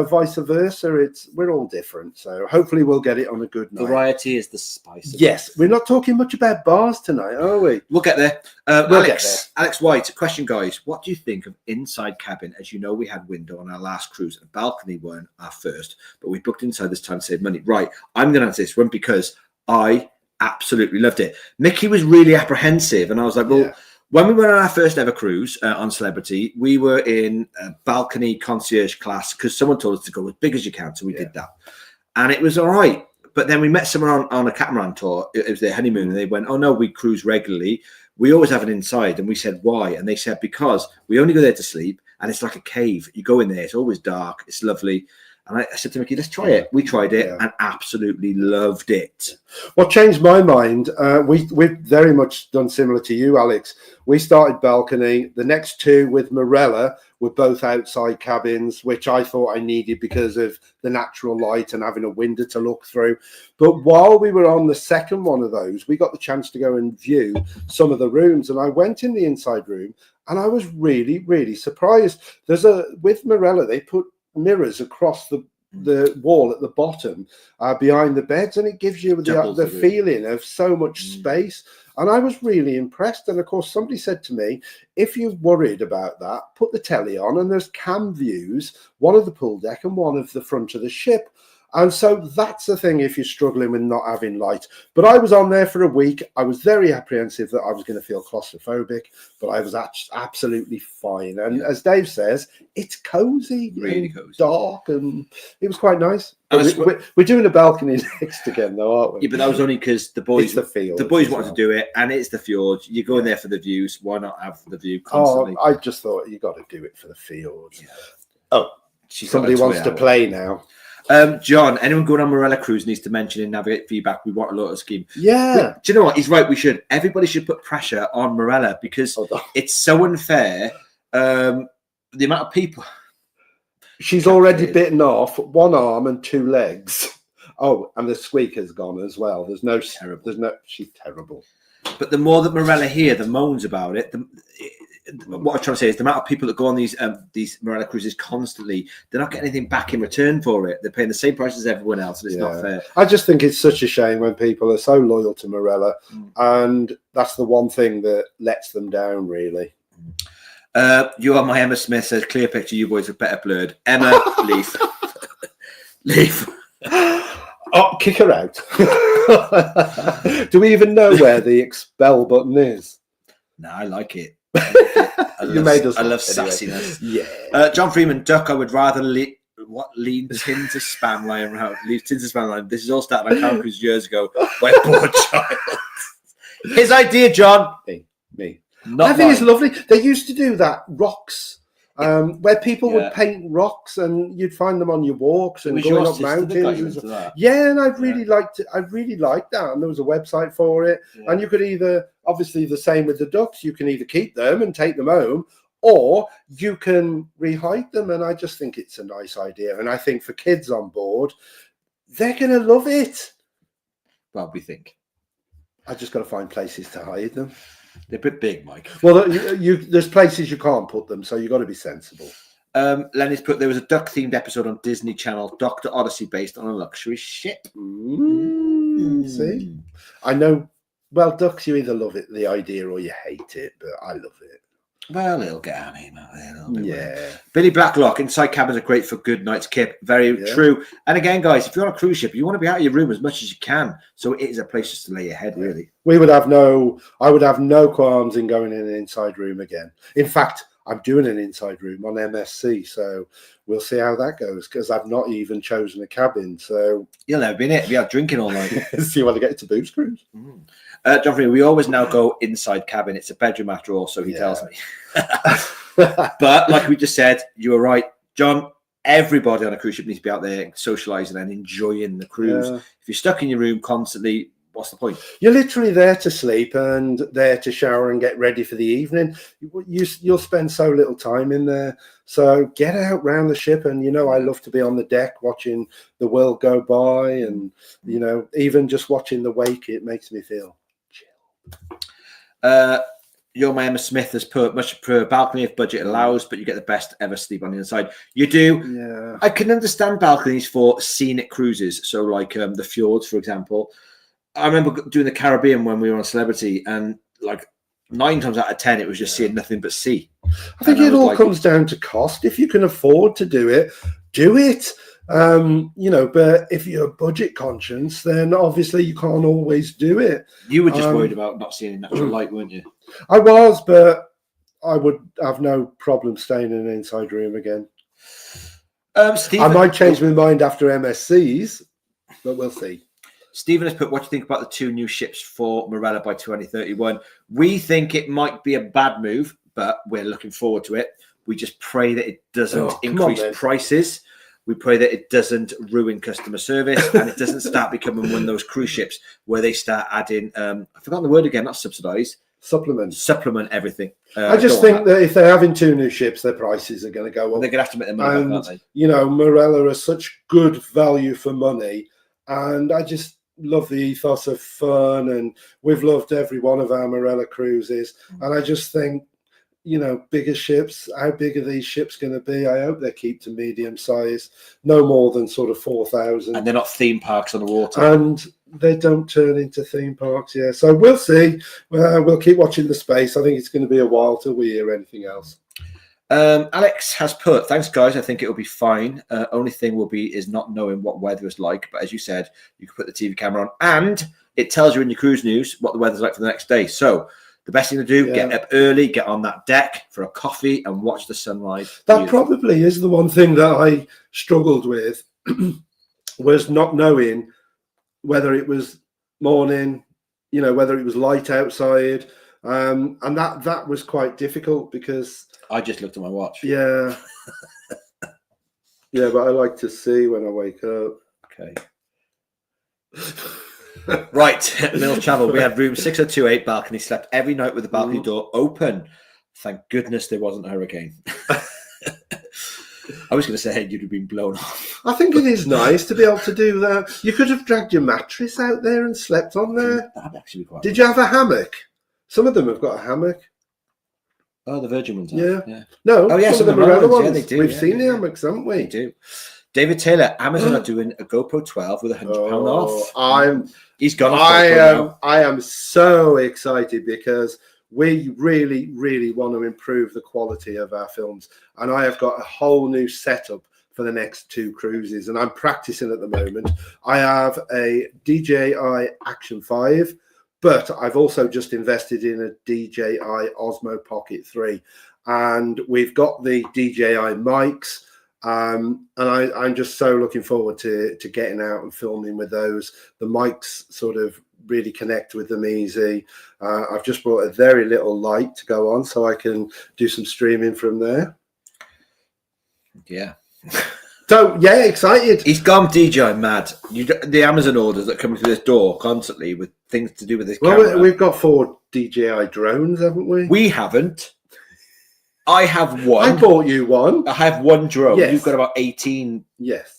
vice versa. We're all different. So hopefully, we'll get it on a good night. Variety is the spice. Yes, we're not talking much about bars tonight, are we? We'll get there. Alex White, question, guys. What do you think of inside cabin? As you know, we had window on our last cruise, and balcony weren't our first, but we booked inside this time to save money. Right, I'm going to answer this one because I absolutely loved it. Mickey was really apprehensive, and I was like, well, when we went on our first ever cruise on Celebrity, we were in a balcony concierge class because someone told us to go as big as you can, so we did that, and it was all right. But then we met someone on a catamaran tour. It was their honeymoon, and they went, oh no, we cruise regularly, we always have an inside. And we said, why? And they said, because we only go there to sleep, and it's like a cave. You go in there, it's always dark, it's lovely. And I said to Mickey, let's try it. We tried it and absolutely loved it. What changed my mind, we've very much done similar to you, Alex. We started balcony. The next two with Marella were both outside cabins, which I thought I needed because of the natural light and having a window to look through. But while we were on the second one of those, we got the chance to go and view some of the rooms. And I went in the inside room and I was really, really surprised. With Marella, they put mirrors across the wall at the bottom behind the beds, and it gives you the feeling of so much space. And I was really impressed. And of course, somebody said to me, if you're worried about that, put the telly on, and there's cam views, one of the pool deck and one of the front of the ship. And so that's the thing if you're struggling with not having light. But I was on there for a week. I was very apprehensive that I was going to feel claustrophobic, but I was absolutely fine. And as Dave says, it's cozy, really cozy, dark, and it was quite nice. We're doing a balcony next again, though, aren't we? Yeah, but that was only because the boys wanted well to do it, and it's the fjords. You're going there for the views. Why not have the view constantly? I just thought you got to do it for the fjords. Yeah. Oh, somebody wants to play now. John, anyone going on Marella Cruise needs to mention in Navigate Feedback. We want a lot of scheme. Yeah. Do you know what? He's right. Everybody should put pressure on Marella because it's so unfair. The amount of people. She's already bitten off one arm and 2 legs. Oh, and the squeaker's gone as well. She's terrible. But the more that Marella hear the moans about it, what I'm trying to say is the amount of people that go on these Marella cruises constantly, they're not getting anything back in return for it. They're paying the same price as everyone else, and it's not fair. I just think it's such a shame when people are so loyal to Marella, and that's the one thing that lets them down, really. You are my Emma Smith says, clear picture, you boys are better blurred. Emma, leave. Leave. Oh, kick her out. Do we even know where the expel button is? No, I like it. I love sassiness. Yeah. John Freeman, Duck, I would rather lean tins of spam lying around. Leave tins of spam lying. This is all started on Car Cruise years ago by a poor child. His idea, John. Me. Not I think it's lovely. They used to do that, rocks, where people would paint rocks and you'd find them on your walks and going up mountains. Yeah, and I really liked it. I really liked that. And there was a website for it. Yeah. And you could either, obviously the same with the ducks, you can either keep them and take them home, or you can rehide them. And I just think it's a nice idea. And I think for kids on board, they're going to love it. Well, we think. I just got to find places to hide them. They're a bit big, Mike. Well, there's places you can't put them, so you've got to be sensible. Lenny's put, there was a duck-themed episode on Disney Channel, Dr. Odyssey, based on a luxury ship. See? I know, well, ducks, you either love it, the idea, or you hate it, but I love it. Well, it'll get on him out there. Yeah. Billy Blacklock, inside cabins are great for good night's kip. Very true. And again, guys, if you're on a cruise ship, you want to be out of your room as much as you can. So it is a place just to lay your head, really. I would have no qualms in going in an inside room again. In fact, I'm doing an inside room on MSC, so we'll see how that goes, because I've not even chosen a cabin. So you'll never be in it. Be out drinking all night. So you want to get to Boots Cruise? John Freeman, we always now go inside cabin. It's a bedroom after all, so he tells me. But like we just said, you were right, John. Everybody on a cruise ship needs to be out there socialising and enjoying the cruise. Yeah. If you're stuck in your room constantly, what's the point? You're literally there to sleep and there to shower and get ready for the evening. You'll spend so little time in there. So get out round the ship. And, you know, I love to be on the deck watching the world go by. And, you know, even just watching the wake, it makes me feel chill. Your Emma Smith has put much per balcony if budget allows, but you get the best ever sleep on the inside. You do. Yeah. I can understand balconies for scenic cruises. So like the fjords, for example. I remember doing the Caribbean when we were on Celebrity, and like 9 times out of 10, it was just seeing nothing but sea. I think it all comes down to cost. If you can afford to do it, do it. You know, but if you're budget conscious, then obviously you can't always do it. You were just worried about not seeing natural light, weren't you? I was, but I would have no problem staying in an inside room again. Stephen, I might change my mind after MSCs, but we'll see. Stephen has put, what do you think about the 2 new ships for Marella by 2031? We think it might be a bad move, but we're looking forward to it. We just pray that it doesn't increase prices. We pray that it doesn't ruin customer service and it doesn't start becoming one of those cruise ships where they start adding, I forgot the word again, not subsidise. Supplement everything. I just think that if they're having 2 new ships, their prices are going to go up. They're going to have to make them money back, aren't they? You know, Marella are such good value for money. And I just love the ethos of fun. And we've loved every one of our Marella cruises. And I just think, you know, bigger ships, how big are these ships going to be? I hope they keep to medium size, no more than sort of 4,000. And they're not theme parks on the water. And they don't turn into theme parks, yeah. So we'll see. We'll keep watching the space. I think it's going to be a while till we hear anything else. Alex has put, thanks guys, I think it will be fine. Only thing is not knowing what weather is like. But as you said, you can put the TV camera on and it tells you in your cruise news what the weather's like for the next day. So the best thing to do, get up early, get on that deck for a coffee and watch the sunrise. That probably is the one thing that I struggled with was not knowing whether it was morning, whether it was light outside. And that was quite difficult because I just looked at my watch. Yeah. Yeah, but I like to see when I wake up. Okay. Right, Mills Travel. We had room 6028 balcony, slept every night with the balcony door open. Thank goodness there wasn't a hurricane. I was going to say you'd have been blown off. I think it is nice to be able to do that. You could have dragged your mattress out there and slept on there. That'd actually be quite Did you have a hammock? Some of them have got a hammock. Oh, the Virgin ones. Yeah. No. Oh, yeah. Some of them are other ones. Yeah, they do. We've seen the hammocks, haven't we? They do. David Taylor, Amazon are doing a GoPro 12 with £100 off. He's gone. I am so excited because we really, really want to improve the quality of our films, and I have got a whole new setup for the next 2 cruises, and I'm practicing at the moment. I have a DJI Action 5. But I've also just invested in a DJI Osmo Pocket 3, and we've got the DJI mics, and I'm just so looking forward to getting out and filming with those. The mics sort of really connect with them easy. I've just brought a very little light to go on so I can do some streaming from there. Yeah. So, yeah, excited. He's gone DJI mad. The Amazon orders that come through this door constantly with things to do with this camera. Well, we've got 4 DJI drones, haven't we? We haven't. I have one. I bought you one. I have one drone. Yes. You've got about 18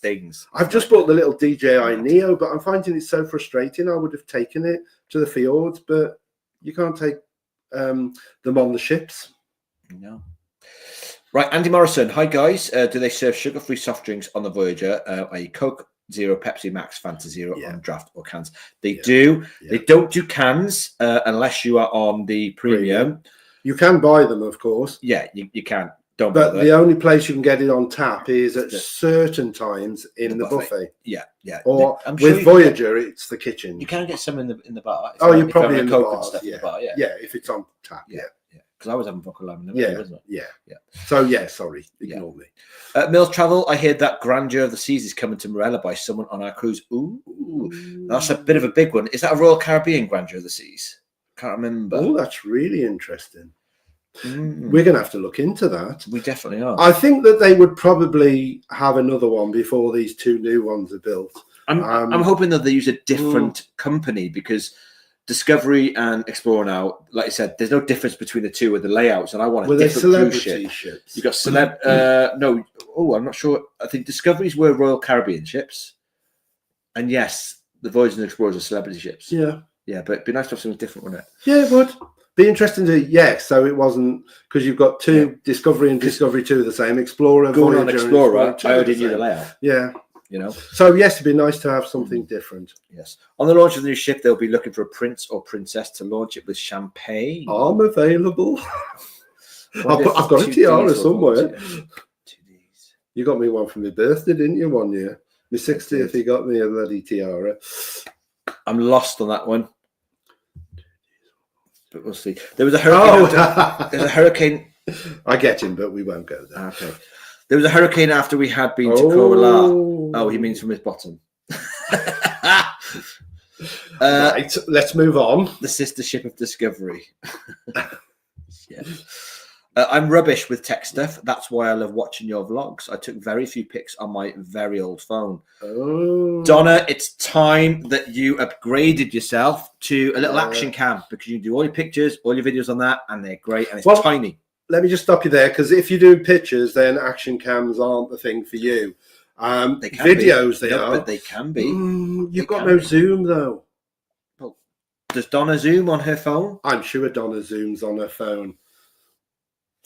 things. I've just bought the little DJI Neo, but I'm finding it so frustrating. I would have taken it to the fjords, but you can't take them on the ships. No. Right, Andy Morrison. Hi, guys. Do they serve sugar-free soft drinks on the Voyager, i.e. Coke Zero, Pepsi Max, Fanta Zero on draft or cans? They do. Yeah. They don't do cans unless you are on the premium. You can buy them, of course. Yeah, you can. Don't But bother. the only place you can get it on tap is at certain times in the buffet. Yeah, yeah. Or with Voyager, it's the kitchen. You can get some in the bar. Oh, you're probably in the bar. In the bar. Yeah, yeah, if it's on tap. Yeah. Because I was having vodka lime, wasn't it? Yeah. So sorry, ignore me. Mills Travel, I heard that Grandeur of the Seas is coming to Marella by someone on our cruise. Ooh, that's a bit of a big one. Is that a Royal Caribbean Grandeur of the Seas? Can't remember. Oh, that's really interesting. We're going to have to look into that. We definitely are. I think that they would probably have another one before these 2 new ones are built. I'm hoping that they use a different company because Discovery and Explorer now, like I said, there's no difference between the two with the layouts, and I want a different cruise ship. Ships? You got no. Oh, I'm not sure. I think Discoveries were Royal Caribbean ships, and yes, the Voyager and Explorers are celebrity ships. Yeah, but it'd be nice to have something different, wouldn't it? Yeah, it would be interesting to. So it wasn't because you've got 2 Discovery and Discovery 2 the same. Explorer, going Voyager, on Explorer, I already knew the layout. Yeah. So yes, it'd be nice to have something different. Yes. On the launch of the new ship, they'll be looking for a prince or princess to launch it with champagne. I'm available. I've got a tiara somewhere. You got me one for my birthday, didn't you? One year, my 60th, you got me a bloody tiara. I'm lost on that one, but we'll see. There was a hurricane. There's a hurricane. I get him, but we won't go there. Okay. There was a hurricane after we had been to Corala. Oh, he means from his bottom. Right, let's move on. The sister ship of Discovery. I'm rubbish with tech stuff. That's why I love watching your vlogs. I took very few pics on my very old phone. Oh. Donna, it's time that you upgraded yourself to a little action cam because you can do all your pictures, all your videos on that, and they're great, and it's tiny. Let me just stop you there because if you're doing pictures, then action cams aren't the thing for you. They can videos, be. They are. But they can be. You've got no zoom, though. Well, does Donna zoom on her phone? I'm sure Donna zooms on her phone.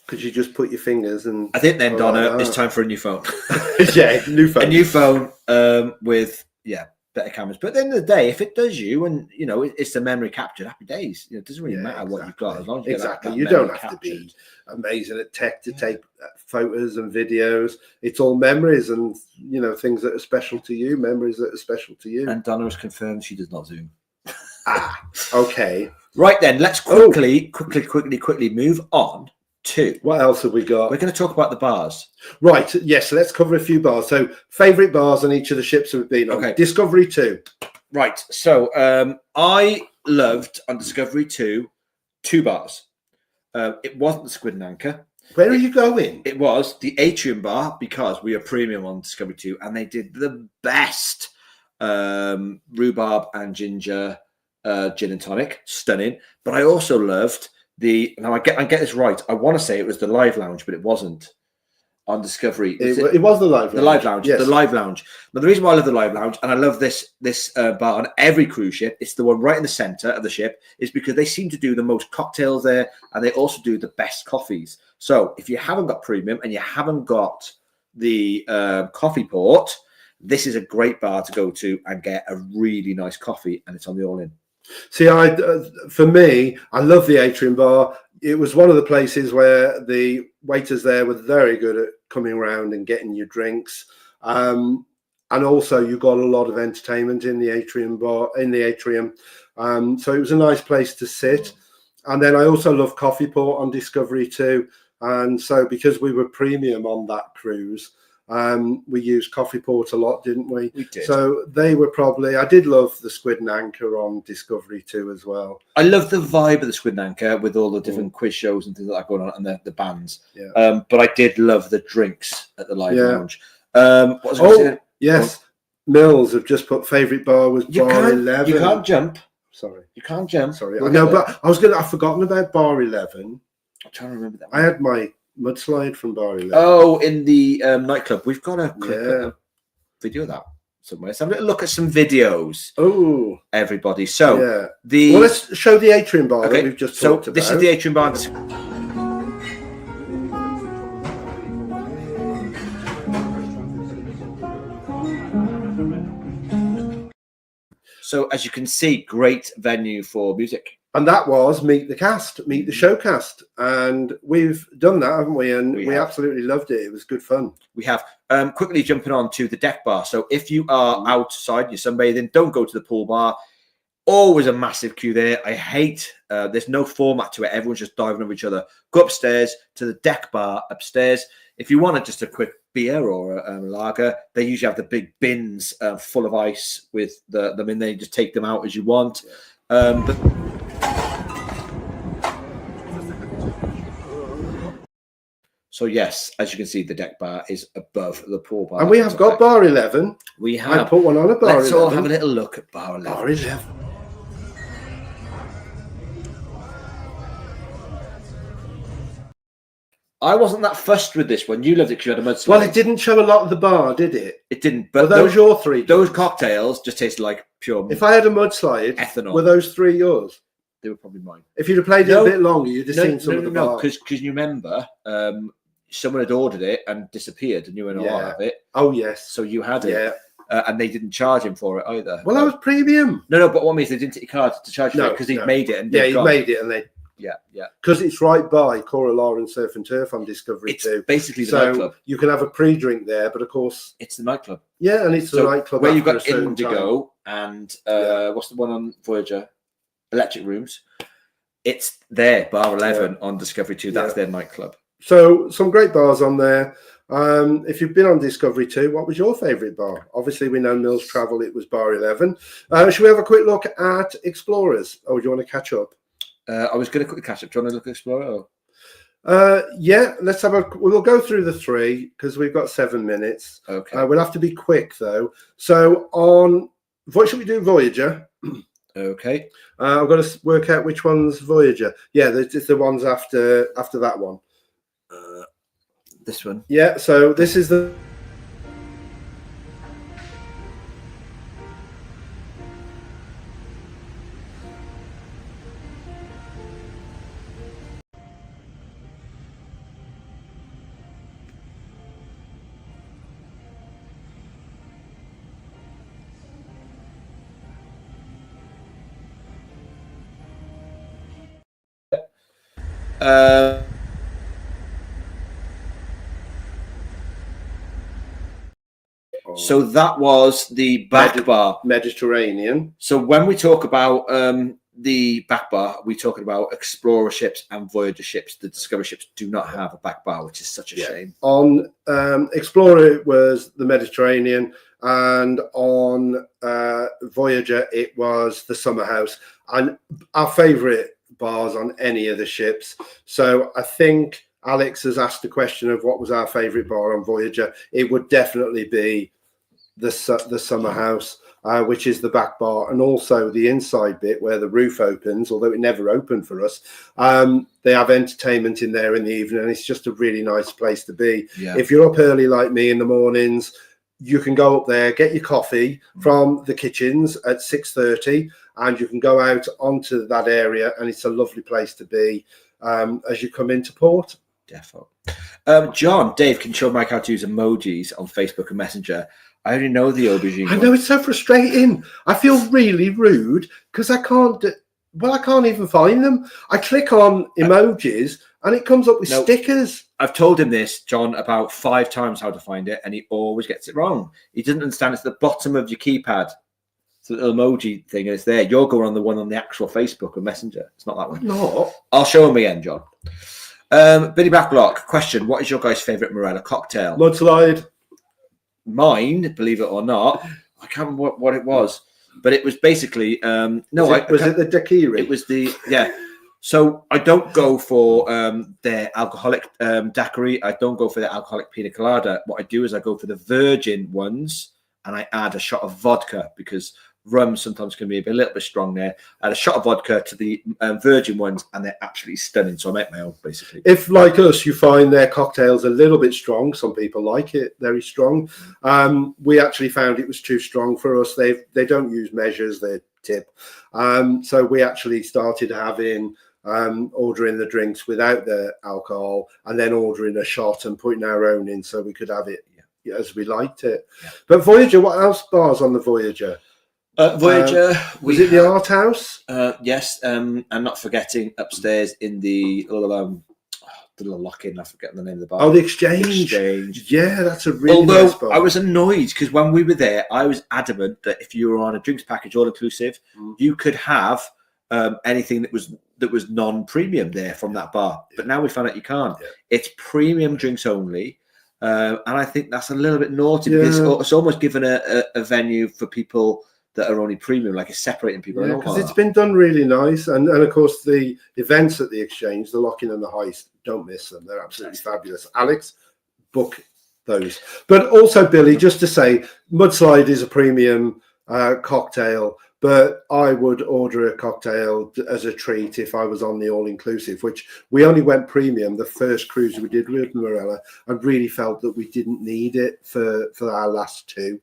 Could you just put your fingers and... I think then, Donna, it's time for a new phone. New phone. A new phone with, better cameras. But at the end of the day, if it does you, and you know, it's the memory captured, happy days. You know, it doesn't really matter what you've got, as long as you get that You don't have to be amazing at tech to take photos and videos. It's all memories and, you know, things that are special to you, memories that are special to you. And Donna has confirmed she does not Zoom. Okay. Right then, let's quickly move on to what else have we got? We're going to talk about the bars. Right. Yes. Let's cover a few bars. So, favorite bars on each of the ships we've been on. Okay. Discovery 2. Right. So, I loved on Discovery 2 2 bars. It wasn't the Squid and Anchor. Where are you going? It was the Atrium Bar, because we are premium on Discovery 2, and they did the best rhubarb and ginger gin and tonic. Stunning. But I also loved now I get this right. I want to say it was the Live Lounge, but it wasn't on Discovery. It was the Live Lounge. The Live Lounge. Yes. The Live Lounge. But the reason why I love the Live Lounge, and I love this bar on every cruise ship, it's the one right in the center of the ship, is because they seem to do the most cocktails there, and they also do the best coffees. So if you haven't got premium and you haven't got the coffee port, this is a great bar to go to and get a really nice coffee, and it's on the all-in. See, for me, I love the Atrium Bar. It was one of the places where the waiters there were very good at coming around and getting you drinks. And also you got a lot of entertainment in the Atrium Bar, in the Atrium. So it was a nice place to sit. And then I also love Coffee Port on Discovery 2. And so because we were premium on that cruise, we used Coffee Port a lot, didn't we? We did. So they were I did love the Squid and Anchor on Discovery 2 as well. I love the vibe of the Squid and Anchor with all the different quiz shows and things like that going on, and the bands. Yeah. But I did love the drinks at the Live Lounge. What was I saying? Yes. Mills have just put favourite bar was bar 11. You can't jump. Sorry. You can't jump. Sorry. No, but I've forgotten about bar 11. I'm trying to remember that one. I had my mudslide from bar 11. Oh, in the nightclub. We've got a video of that somewhere. Let's have a little look at some videos. Oh, everybody. So let's show the Atrium Bar that we've just talked about. This is the Atrium Bar. So as you can see, great venue for music. And that was Meet the Cast, Meet the Showcast. And we've done that, haven't we? And we absolutely loved it. It was good fun. We have. Quickly jumping on to the deck bar. So if you are outside, you're sunbathing, don't go to the pool bar. Always a massive queue there. I hate, there's no format to it. Everyone's just diving over each other. Go upstairs to the deck bar upstairs. If you wanted just a quick beer or a lager, they usually have the big bins full of ice with them in there. You just take them out as you want. But so yes, as you can see, the deck bar is above the pool bar. And we have got bar 11. We have. I put one on a bar 11. Let's all have a little look at bar 11. Bar 11. I wasn't that fussed with this one. You loved it because you had a mudslide. Well, it didn't show a lot of the bar, did it? It didn't. But those your three? Those cocktails just tasted like pure. If I had a mudslide, ethanol. Were those three yours? They were probably mine. If you'd have played it a bit longer, you'd have seen some of the bar. No, because you remember, someone had ordered it and disappeared, and you went, "Oh, I'll have it." Oh yes. So you had it. Yeah. And they didn't charge him for it either. Well, that was premium. No, but what I mean is they didn't take your card to charge you because he made it and he made it and they. Yeah. Because it's right by Cora Lauren Surf and Turf on Discovery 2. It's basically the nightclub. You can have a pre-drink there, but of course it's the nightclub. Yeah, and it's the nightclub where you've got Indigo and what's the one on Voyager? Electric Rooms. It's there, bar 11 on Discovery 2. That's their nightclub. So some great bars on there. If you've been on Discovery 2, what was your favourite bar? Obviously, we know Mills Travel. It was bar 11. Should we have a quick look at Explorers? Or do you want to catch up? I was going to quickly catch up. Do you want to look at Explorer? Yeah, let's have we'll go through the three because we've got 7 minutes. Okay. We'll have to be quick though. So what should we do? Voyager. Okay. I've got to work out which one's Voyager. Yeah, it's the ones after that one. This one. Yeah, so this is the So that was the back bar. Mediterranean. So when we talk about the back bar, we're talking about explorer ships and voyager ships. The discovery ships do not have a back bar, which is such a shame. On explorer it was the Mediterranean, and on voyager it was the summer house, and our favorite bars on any of the ships. So I think Alex has asked the question of what was our favorite bar on voyager. It would definitely be the summer house, which is the back bar, and also the inside bit where the roof opens, although it never opened for us. They have entertainment in there in the evening, and it's just a really nice place to be. If you're up early like me in the mornings, you can go up there, get your coffee from the kitchens at 6:30, and you can go out onto that area, and it's a lovely place to be as you come into port. Defo. John, Dave, can you show Mike how to use emojis on Facebook and Messenger? I already know the aubergine. I know, it's so frustrating. I feel really rude because I can't even find them. I click on emojis and it comes up with stickers. I've told him this, John, about 5 times how to find it, and he always gets it wrong. He doesn't understand it's at the bottom of your keypad. It's an emoji thing, and it's there. You're going on the one on the actual Facebook or Messenger. It's not that one. No. I'll show him again, John. Billy Backlock, question. What is your guys' favourite Marella cocktail? Mudslide. Mine, believe it or not, I can't remember what it was, but it was basically was it the daiquiri? It was the So I don't go for their alcoholic daiquiri. I don't go for the alcoholic pina colada. What I do is I go for the virgin ones, and I add a shot of vodka because rum sometimes can be a little bit strong there. I add a shot of vodka to the virgin ones, and they're absolutely stunning. So I make my own, basically. If, like us, you find their cocktails a little bit strong, some people like it very strong. We actually found it was too strong for us. They don't use measures, they tip. So we actually started having ordering the drinks without the alcohol, and then ordering a shot and putting our own in so we could have it as we liked it. But Voyager, what else bars on the Voyager? Voyager, was it the art house? Yes, and not forgetting upstairs in the little lock-in. I forget the name of the bar. Oh, the Exchange. Yeah, that's a really nice bar. I was annoyed because when we were there, I was adamant that if you were on a drinks package all inclusive, you could have anything that was non-premium there from that bar. But now we found out you can't. It's premium drinks only. And I think that's a little bit naughty because it's almost given a venue for people that are only premium, like it's separating people. Yeah, because it's been done really nice. And of course, the events at the Exchange, the lock-in and the heist, don't miss them. They're absolutely fabulous. Alex, book those. But also, Billy, just to say, Mudslide is a premium cocktail, but I would order a cocktail as a treat if I was on the all-inclusive, which we only went premium the first cruise we did with Marella, and really felt that we didn't need it for our last 2.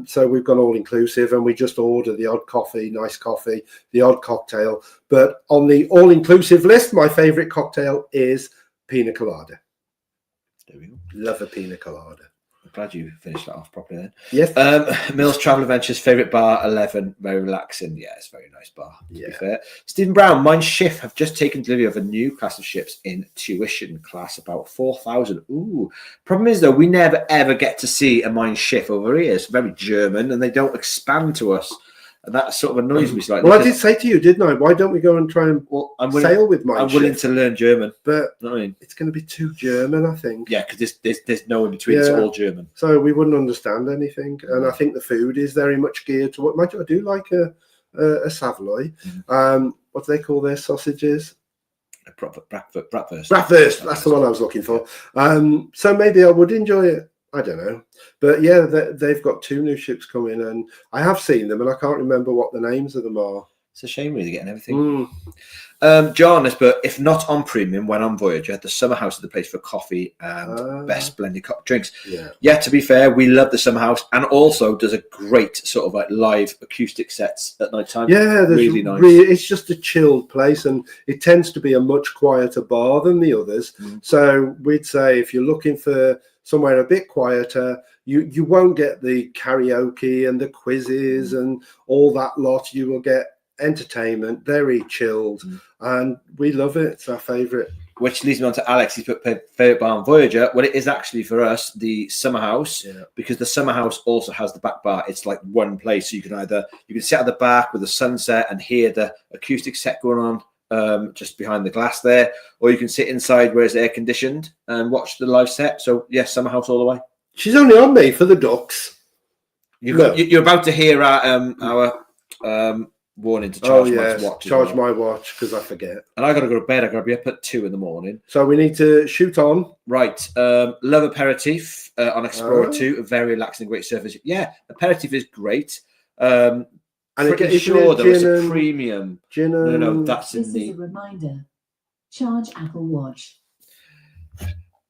So we've gone all-inclusive, and we just order the odd coffee, nice coffee, the odd cocktail. But on the all-inclusive list, my favourite cocktail is pina colada. There we go. Love a pina colada. Glad you finished that off properly then. Yes. Mills Travel Adventures, favourite bar, 11, very relaxing. Yeah, it's a very nice bar, to be fair. Stephen Brown, Mein Schiff have just taken delivery of a new class of ships in tuition class, about 4,000. Ooh. Problem is, though, we never, ever get to see a Mein Schiff over here. It's very German, and they don't expand to us. And that sort of annoys me slightly. Well, I did say to you, didn't I? Why don't we go and try and sail with Mein Schiff? I'm willing to learn German. But it's going to be too German, I think. Yeah, because there's no in between. It's all German. So we wouldn't understand anything. And I think the food is very much geared to what I do like a Savoy. What do they call their sausages? Bratwurst. Bratwurst. That's the one I was looking for. So maybe I would enjoy it. I don't know. But yeah, they've got 2 new ships coming, and I have seen them, and I can't remember what the names of them are. It's a shame, really, getting everything. John, but if not on premium, when on Voyager, the summer house is the place for coffee and best blended drinks. Yeah, to be fair, we love the summer house, and also does a great sort of like live acoustic sets at night time. Yeah, really nice. It's just a chilled place, and it tends to be a much quieter bar than the others. So we'd say if you're looking for somewhere a bit quieter, you won't get the karaoke and the quizzes and all that lot. You will get entertainment, very chilled, and we love it. It's our favourite. Which leads me on to Alex. He's put favourite bar on Voyager. Well, it is actually for us the summer house, because the summer house also has the back bar. It's like one place, so you can sit at the back with the sunset and hear the acoustic set going on just behind the glass there, or you can sit inside where it's air conditioned and watch the live set. So yes, summer house all the way. She's only on me for the ducks. You're about to hear our warning to charge my watch. Charge my watch because I forget. And I got to go to bed. I got to be up at 2 in the morning. So we need to shoot on. Right. Love aperitif on Explorer 2. A very relaxing, great service. Yeah, aperitif is great. And pretty sure there was a premium. No, that's in the... This is a reminder. Charge Apple Watch.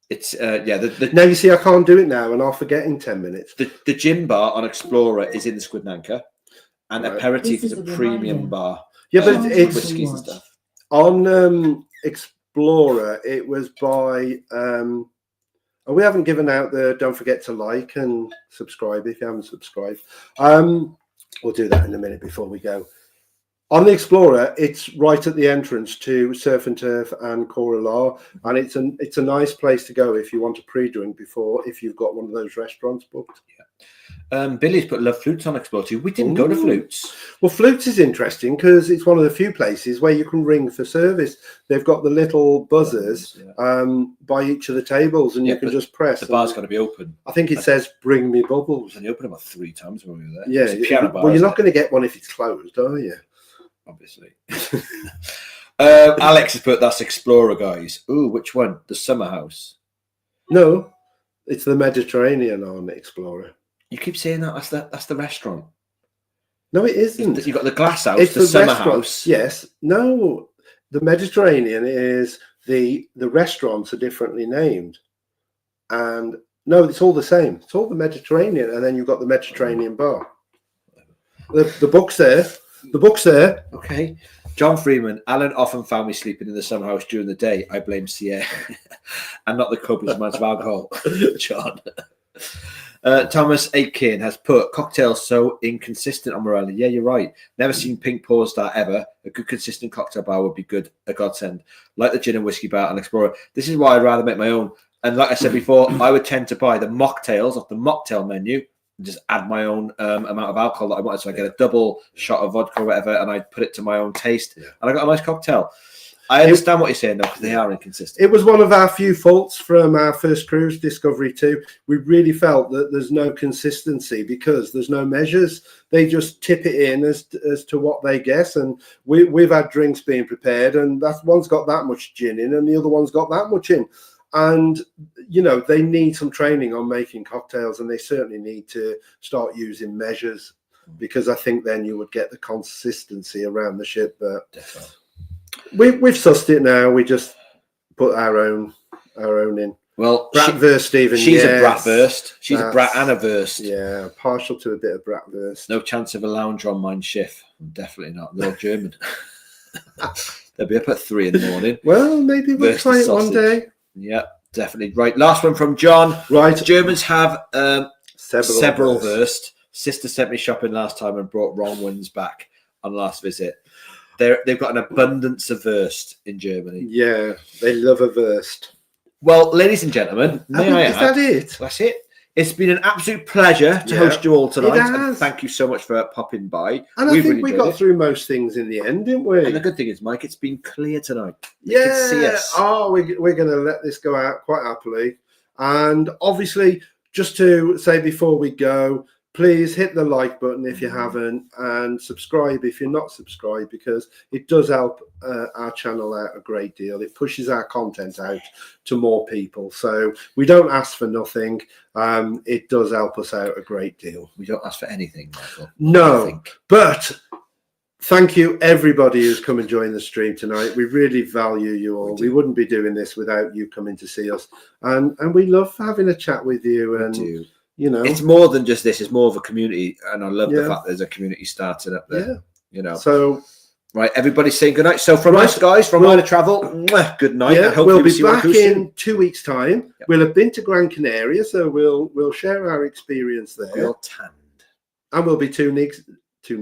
It's now you see I can't do it now and I'll forget in 10 minutes. The gin bar on Explorer is in the Squid and Anchor, and aperitif is a premium bar. Yeah, but it's whiskies and stuff. On Explorer it was by we haven't given out the don't forget to like and subscribe if you haven't subscribed. We'll do that in a minute before we go. On the Explorer, it's right at the entrance to Surf and Turf and Cora, and it's a nice place to go if you want a pre-drink before, if you've got one of those restaurants booked. Yeah. Billy's put Love Flutes on Explorer 2. We didn't go to Flutes. Well, Flutes is interesting because it's one of the few places where you can ring for service. They've got the little buzzers by each of the tables, and you can just press. The bar's got to be open. I think it says "Bring me bubbles." And you open about 3 times when we were there. Yeah, it's a piano bar, well, you're not going to get one if it's closed, are you? Obviously. Alex has put that's Explorer, guys. Ooh, which one? The summer house? No, it's the Mediterranean on Explorer. You keep saying that. That's the restaurant. No, it isn't. You've got the glass house, it's the summer house. Yes. No, the Mediterranean is the restaurants are differently named, and no, it's all the same. It's all the Mediterranean, and then you've got the Mediterranean bar. The book's there. The book's there. Okay. John Freeman, Alan often found me sleeping in the summer house during the day. I blame Sierra and not the copious amounts of alcohol. John. Thomas Aitken has put cocktails so inconsistent on Marella. Yeah, you're right. Never seen Pink Pour Star ever. A good consistent cocktail bar would be good. A godsend. Like the gin and whiskey bar on Explorer. This is why I'd rather make my own. And like I said before, I would tend to buy the mocktails off the mocktail menu. Just add my own amount of alcohol that I wanted, so I get a double shot of vodka or whatever, and I put it to my own taste, and I got a nice cocktail. I understand what you're saying though, because they are inconsistent. It was one of our few faults from our first cruise, Discovery 2. We really felt that there's no consistency because there's no measures. They just tip it in as to what they guess, and we've had drinks being prepared, and that one's got that much gin in, and the other one's got that much in. And, you know, they need some training on making cocktails, and they certainly need to start using measures, because I think then you would get the consistency around the ship. But we've sussed it now. We just put our own in. Well, Bratwurst, Stephen. She's a Bratwurst. She's a Brat and a Wurst. Yeah, partial to a bit of Bratwurst. No chance of a lounge on Mein Schiff. Definitely not. They're all German. They'll be up at 3 in the morning. Well, maybe we'll try it one day. Yeah, definitely. Right, last one from John. Right. Germans have several Wurst. Wurst. Sister sent me shopping last time and brought wrong ones back on last visit. They've got an abundance of Wurst in Germany. Yeah, they love a Wurst. Well, ladies and gentlemen, is that it? That's it. It's been an absolute pleasure to host you all tonight. And thank you so much for popping by. And I think we got through most things in the end, didn't we? And the good thing is, Mike, it's been clear tonight. You can see us. Oh, we're going to let this go out quite happily. And obviously, just to say before we go, please hit the like button if you haven't, and subscribe if you're not subscribed, because it does help our channel out a great deal. It pushes our content out to more people. So we don't ask for nothing. It does help us out a great deal. We don't ask for anything, Michael. No, but thank you everybody who's come and joined the stream tonight. We really value you all. We wouldn't be doing this without you coming to see us. And we love having a chat with you. And we do. You know, it's more than just this. It's more of a community, and I love the fact there's a community starting up there. Yeah. You know. So, right, everybody's saying good night. So from us guys, from Line of Travel, good night. Yeah, I hope we'll be back in 2 weeks' time. Yep. We'll have been to Gran Canaria, so we'll share our experience there. We'll tanned, and we'll be 2 2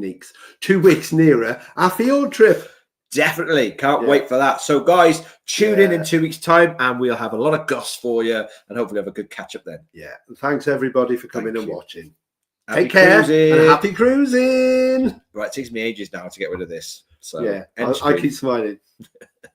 weeks nearer our field trip. Definitely. Can't wait for that. So, guys, tune in 2 weeks' time and we'll have a lot of goss for you and hopefully have a good catch up then. Yeah. And thanks, everybody, for coming and watching. Happy Take care cruising. and happy cruising. Right, it takes me ages now to get rid of this. So, Yeah, I keep smiling.